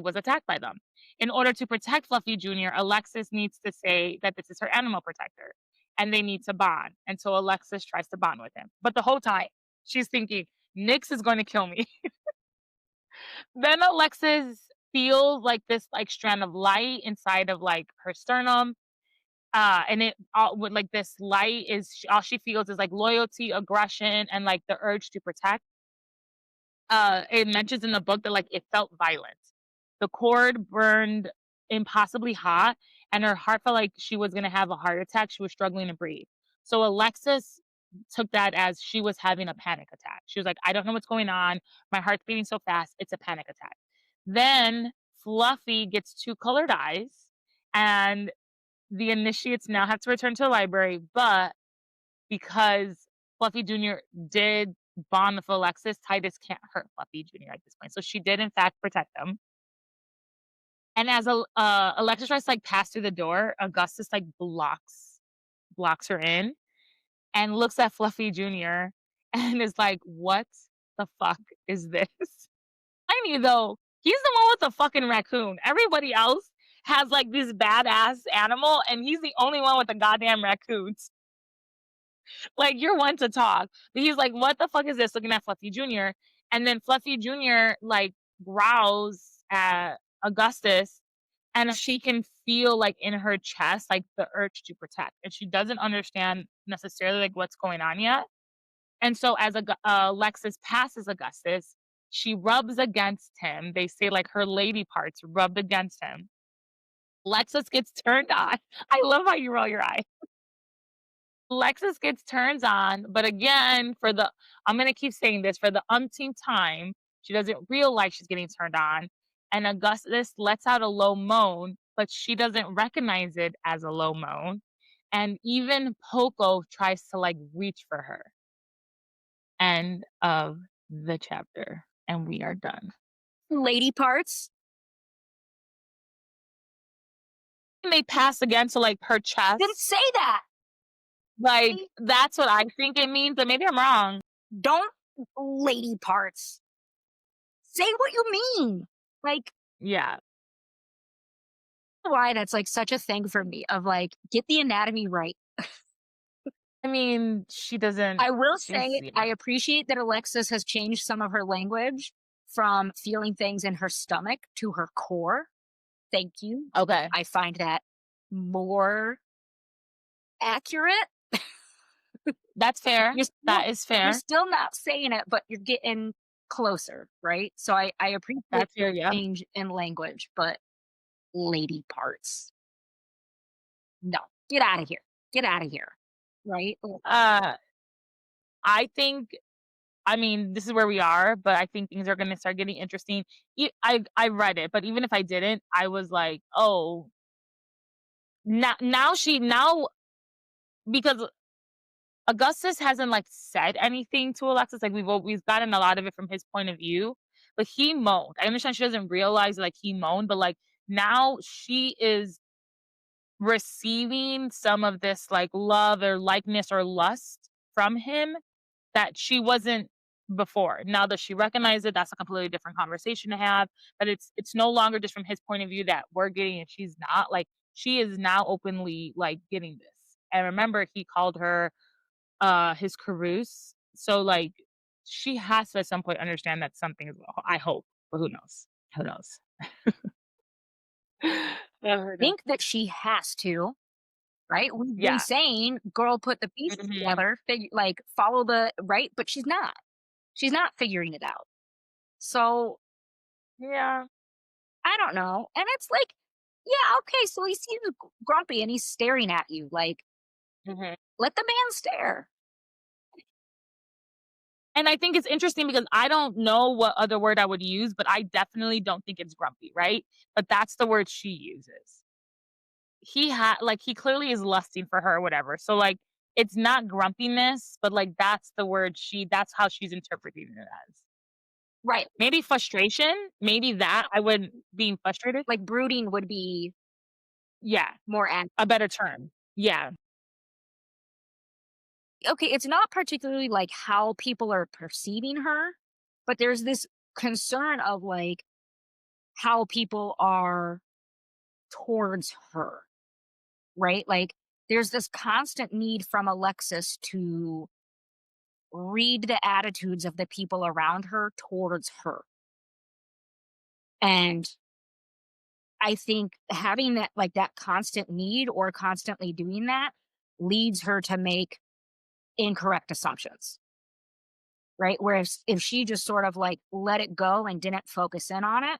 was attacked by them. In order to protect Fluffy Jr., Alexis needs to say that this is her animal protector and they need to bond. And so Alexis tries to bond with him. But the whole time, she's thinking, Nyx is going to kill me. Then Alexis feels like this like strand of light inside of like her sternum. And it all with like this light is all she feels is like loyalty, aggression, and like the urge to protect. It mentions in the book that like it felt violent. The cord burned impossibly hot, and her heart felt like she was gonna have a heart attack. She was struggling to breathe. So Alexis took that as she was having a panic attack. She was like, I don't know what's going on. My heart's beating so fast. It's a panic attack. Then Fluffy gets two colored eyes, and the initiates now have to return to the library, but because Fluffy Jr. did bond with Alexis, Titus can't hurt Fluffy Jr. at this point. So she did in fact protect them. And as Alexis tries to like pass through the door, Augustus like blocks her in and looks at Fluffy Jr. and is like, "What the fuck is this?" I mean, though, he's the one with the fucking raccoon. Everybody else has like this badass animal, and he's the only one with the goddamn raccoons. Like, you're one to talk. But he's like, "What the fuck is this?" Looking at Fluffy Jr. And then Fluffy Jr. like growls at Augustus, and she can feel like in her chest like the urge to protect, and she doesn't understand necessarily like what's going on yet. And so as Alexis passes Augustus, she rubs against him. They say like her lady parts rubbed against him. Alexis gets turned on. I love how you roll your eye. Alexis gets turned on, but again, I'm gonna keep saying this for the umpteenth time, she doesn't realize she's getting turned on, and Augustus lets out a low moan, but she doesn't recognize it as a low moan, and even Poco tries to like reach for her. End of the chapter, and we are done. Lady parts. And they pass again to like her chest. Didn't say that. Like that's what I think it means, but maybe I'm wrong. Don't lady parts. Say what you mean. Like, Yeah. why that's like such a thing for me of like, get the anatomy right. I mean, she doesn't. I will she's say yeah. I appreciate that Alexis has changed some of her language from feeling things in her stomach to her core. Thank you. Okay. I find that more accurate. That's fair. That is You're fair. still not saying it, but you're getting closer, right? So I appreciate That's the fair, yeah. change in language, but lady parts. No, get out of here. Get out of here. Right? I think I mean, this is where we are, but I think things are gonna start getting interesting. I read it, but even if I didn't, I was like, "Oh, now because Augustus hasn't, like, said anything to Alexis, like, we've gotten a lot of it from his point of view, but he moaned. I understand she doesn't realize, like, he moaned, but, like, now she is receiving some of this, like, love or likeness or lust from him that she wasn't before. Now that she recognized it, that's a completely different conversation to have, but it's no longer just from his point of view that we're getting and she's not, like, she is now openly, like, getting this. And remember, he called her his carouse. So like she has to at some point understand that something is wrong. I hope, but who knows? Who knows? Who knows? Think that she has to, right? We've been Yeah. saying, girl, put the pieces Mhm. together, like follow the right, but she's not. She's not figuring it out. So Yeah. I don't know. And it's like, yeah, okay, so he seems grumpy and he's staring at you. Like, Mhm. let the man stare. And I think it's interesting because I don't know what other word I would use, but I definitely don't think it's grumpy, right? But that's the word she uses. He clearly is lusting for her or whatever. So like it's not grumpiness, but, like, that's how she's interpreting it as. Right. Maybe frustration, maybe that I would being frustrated. Like brooding would be Yeah, more accurate. a better term. Yeah. Okay, it's not particularly like how people are perceiving her, but there's this concern of like how people are towards her, right? Like there's this constant need from Alexis to read the attitudes of the people around her towards her. And I think having that like that constant need or constantly doing that leads her to make incorrect assumptions. Right? Whereas if she just sort of like let it go and didn't focus in on it,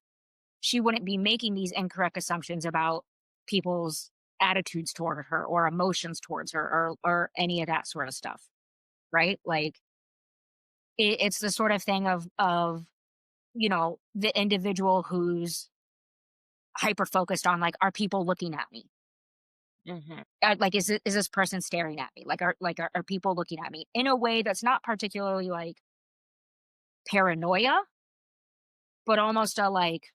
she wouldn't be making these incorrect assumptions about people's attitudes toward her or emotions towards her or any of that sort of stuff. Right? Like it's the sort of thing of the individual who's hyper focused on like, are people looking at me? Mhm. Like, is this person staring at me? Like, are people looking at me in a way that's not particularly like paranoia, but almost a like,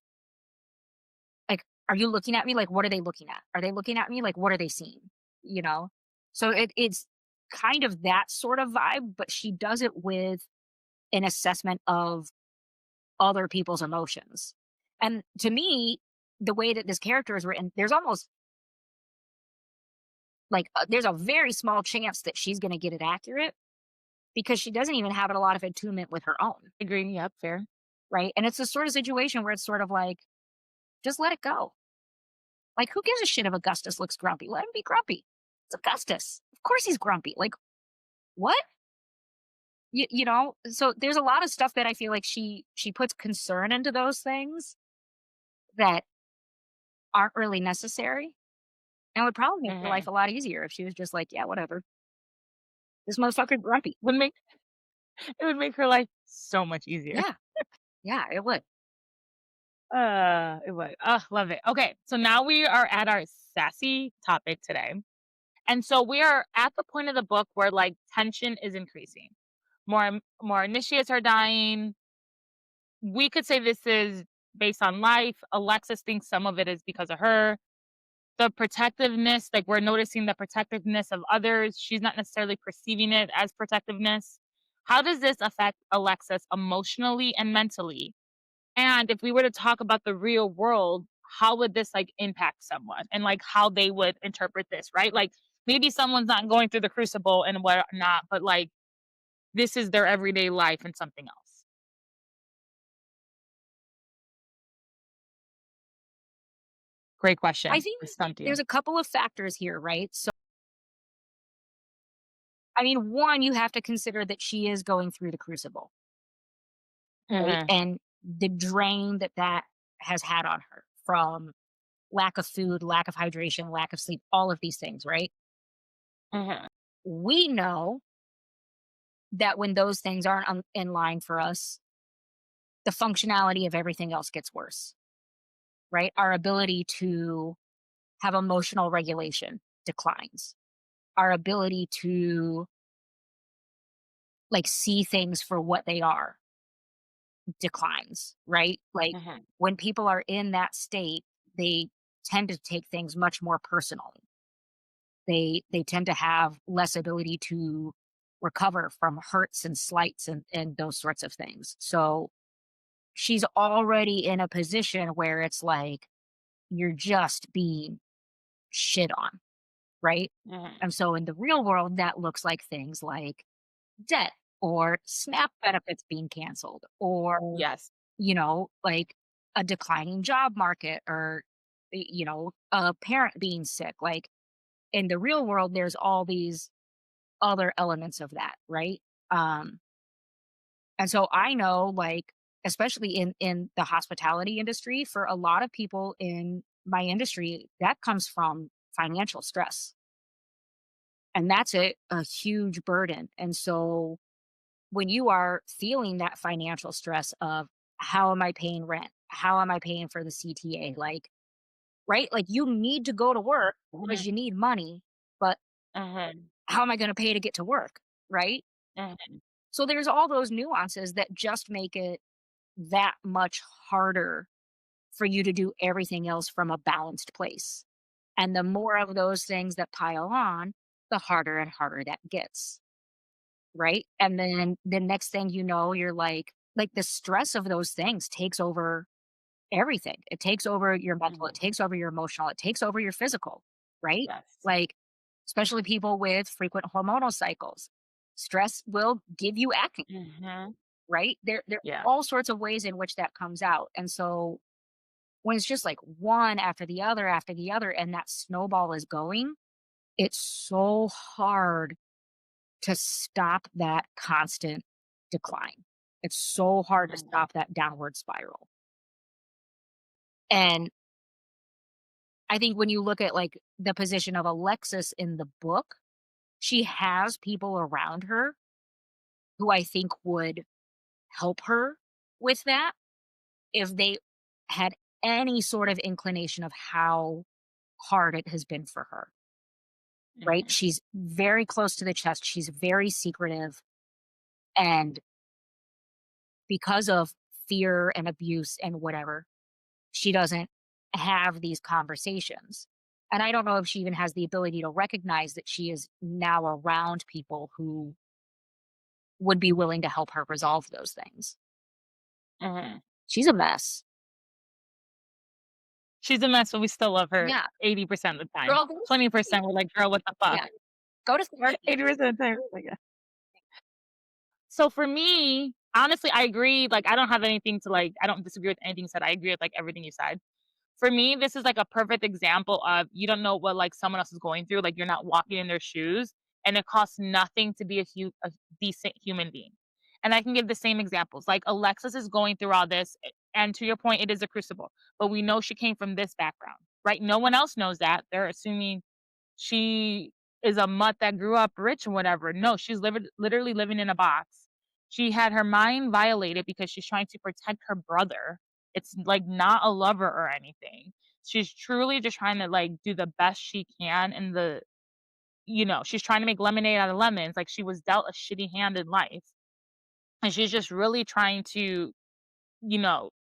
are you looking at me? Like, what are they looking at? Are they looking at me? Like, what are they seeing? You know? So it's kind of that sort of vibe, but she does it with an assessment of other people's emotions. And to me, the way that this character is written, there's almost like there's a very small chance that she's going to get it accurate because she doesn't even have a lot of attunement with her own, Agreeing, yep, fair. right? And it's the sort of situation where it's sort of like, just let it go. Like, who gives a shit if Augustus looks grumpy? Let him be grumpy. It's Augustus. Of course he's grumpy. Like, what? So there's a lot of stuff that I feel like she puts concern into those things that aren't really necessary and would probably make her life Mhm. a lot easier if she was just like, yeah, whatever. This motherfucker grumpy. Would make it would make her life so much easier. Yeah, yeah, it would. It would. Love it. Okay, so now we are at our sassy topic today. And so we are at the point of the book where like tension is increasing. More initiates are dying. We could say this is based on life. Alexis thinks some of it is because of her. The protectiveness, like we're noticing the protectiveness of others. She's not necessarily perceiving it as protectiveness. How does this affect Alexis emotionally and mentally? And if we were to talk about the real world, how would this like impact someone and like how they would interpret this, right? Like maybe someone's not going through the crucible and whatnot, but like this is their everyday life and something else. Great I question. think I stumped you. there's a couple of factors here, right? So, I mean, one, you have to consider that she is going through the crucible, right? Hmm. And the drain that that has had on her from lack of food, lack of hydration, lack of sleep, all of these things, right? Hmm. We know that when those things aren't in line for us, the functionality of everything else gets worse, right? Our ability to have emotional regulation declines. Our ability to like see things for what they are declines, right? Like Hmm. when people are in that state, they tend to take things much more personally. They tend to have less ability to recover from hurts and slights and those sorts of things. So she's already in a position where it's like you're just being shit on, right? Hmm. And so in the real world, that looks like things like debt or SNAP benefits being canceled or, Yes. like a declining job market or, a parent being sick. Like in the real world, there's all these other elements of that, right? Um, and so I know, like, especially in the hospitality industry, for a lot of people in my industry, that comes from financial stress. And that's a huge burden. And so when you are feeling that financial stress of how am I paying rent? How am I paying for the CTA? Like, right? Like you need to go to work Hmm. because you need money, but Hmm. how am I going to pay to get to work? Right. Mhm. So there's all those nuances that just make it that much harder for you to do everything else from a balanced place. And the more of those things that pile on, the harder and harder that gets. Right. And then the next thing you know, you're like the stress of those things takes over everything. It takes over your mental, it Mhm. takes over your emotional, it takes over your physical, right? Yes. Like, especially people with frequent hormonal cycles. Stress will give you acne, Mhm. right? There Yeah. are all sorts of ways in which that comes out. And so when it's just like one after the other, and that snowball is going, it's so hard to stop that constant decline. It's so hard to Mhm. stop that downward spiral. And I think when you look at like the position of Alexis in the book, she has people around her who I think would help her with that if they had any sort of inclination of how hard it has been for her, right? Mhm. She's very close to the chest. She's very secretive. And because of fear and abuse and whatever, she doesn't have these conversations. And I don't know if she even has the ability to recognize that she is now around people who would be willing to help her resolve those things. Mhm. She's a mess. She's a mess, but we still love her Yeah. 80% of the time. Girl, go to therapy. 20% we're like, "Girl, what the fuck?" Yeah. Go to therapy. 80% of the time, we're like, "Yeah." So for me, honestly, I agree, like, I don't have anything to, like I don't disagree with anything you said, I agree with, like, everything you said. For me, this is, like, a perfect example of you don't know what, like, someone else is going through, like, you're not walking in their shoes, and it costs nothing to be a decent human being. And I can give the same examples, like, Alexis is going through all this, and to your point, it is a crucible, but we know she came from this background, right? No one else knows that. They're assuming she is a mutt that grew up rich and whatever. No, she's literally living in a box. She had her mind violated because she's trying to protect her brother. It's like not a lover or anything. She's truly just trying to like do the best she can in the she's trying to make lemonade out of lemons. Like she was dealt a shitty hand in life. And she's just really trying to, you know,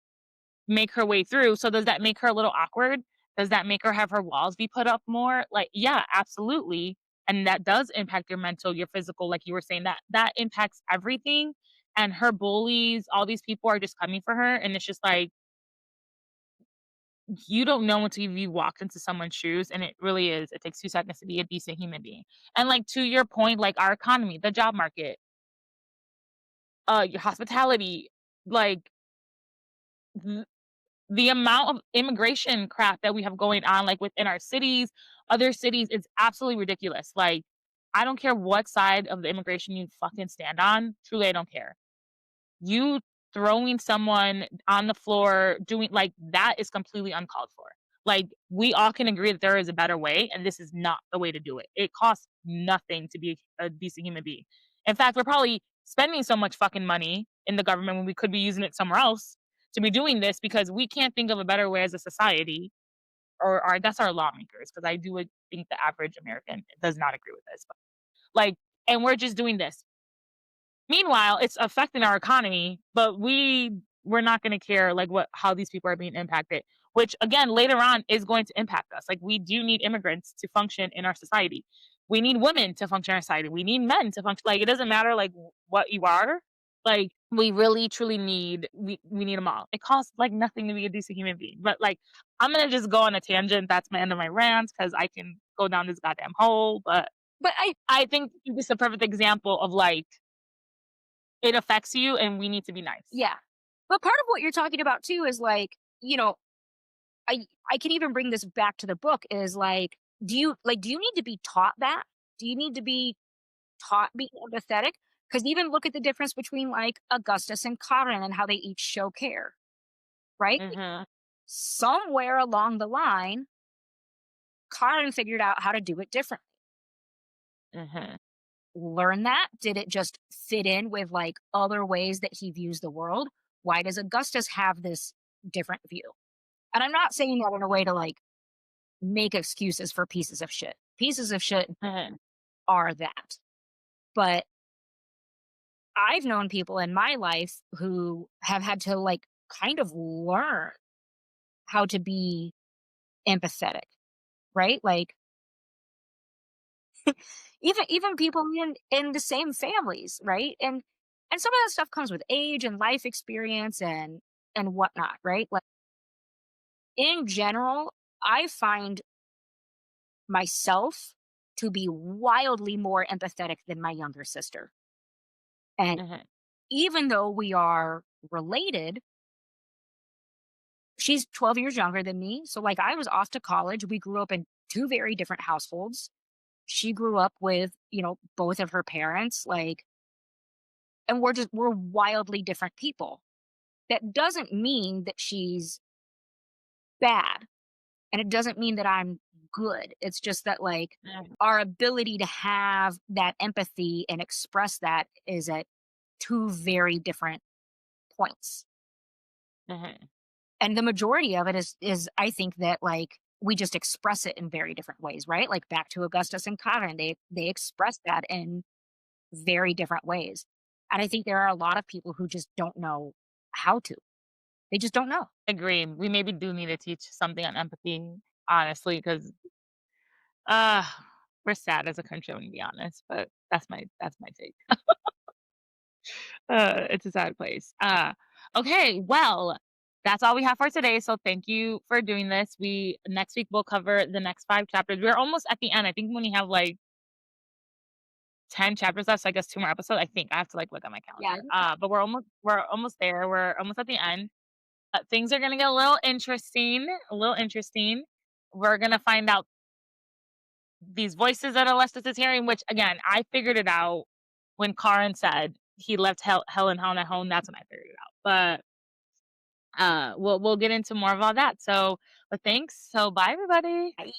make her way through. So does that make her a little awkward? Does that make her have her walls be put up more? Like, yeah, absolutely. And that does impact your mental, your physical, like you were saying, that impacts everything. And her bullies, all these people are just coming for her. And it's just like, you don't know until you walked into someone's shoes. And it really is. It takes 2 seconds to be a decent human being. And like to your point, like our economy, the job market, your hospitality, like the amount of immigration crap that we have going on, like, within our cities, other cities, is absolutely ridiculous. Like, I don't care what side of the immigration you fucking stand on, truly, I don't care. You throwing someone on the floor, doing like, that is completely uncalled for. Like, we all can agree that there is a better way, and this is not the way to do it. It costs nothing to be a decent human being. In fact, we're probably spending so much fucking money in the government when we could be using it somewhere else to be doing this because we can't think of a better way as a society, or I guess our lawmakers, because I do think the average American does not agree with this. But like, and we're just doing this. Meanwhile, it's affecting our economy, but we're not gonna care, like, what how these people are being impacted, which again, later on is going to impact us. Like, we do need immigrants to function in our society. We need women to function in our society. We need men to function, like, it doesn't matter, like, what you are. Like, we really truly need we need them all. It costs, like, nothing to be a decent human being, but, like, I'm gonna just go on a tangent. That's my end of my rant because I can go down this goddamn hole, but But I think this is a perfect example of, like, it affects you and we need to be nice. yeah. But part of what you're talking about too is like, I can even bring this back to the book is like, do you need to be taught that? Do you need to be taught being empathetic? Because even look at the difference between like Augustus and Karen and how they each show care, right? Like, Mhm, somewhere along the line, Karen figured out how to do it differently. mhm, Learn that? Did it just fit in with like other ways that he views the world? Why does Augustus have this different view? And I'm not saying that in a way to like make excuses for pieces of shit. Pieces of shit mhm. are that. But I've known people in my life who have had to, like, kind of learn how to be empathetic, right? Like, even people in the same families, right? And some of that stuff comes with age and life experience and whatnot, right? Like, in general, I find myself to be wildly more empathetic than my younger sister. And Mhm. even though we are related, she's 12 years younger than me. So, like, I was off to college. We grew up in two very different households. She grew up with, both of her parents, like, and we're wildly different people. That doesn't mean that she's bad, and it doesn't mean that I'm good. It's just that, like, Mhm. our ability to have that empathy and express that is at two very different points. Mhm. And the majority of it is I think that, like, we just express it in very different ways, right? Like, back to Augustus and Karen, they express that in very different ways. And I think there are a lot of people who just don't know how to. They just don't know. Agree. We maybe do need to teach something on empathy, honestly, because uh we're sad as a country, I'm gonna be honest, but that's my take. It's a sad place. Okay, well, that's all we have for today. So thank you for doing this. We next week we'll cover the next 5 chapters. We're almost at the end. I think we only have like 10 chapters left, so I guess 2 more episodes. I think I have to like look at my Yeah. calendar. But we're almost there. We're almost at the end. Things are gonna get a little interesting. A little interesting. We're gonna find out these voices that Alexis is hearing, which again, I figured it out when Karin said he left Helen Hound at home. That's when I figured it out. But we'll get into more of all that. So, but thanks. So bye everybody. Bye.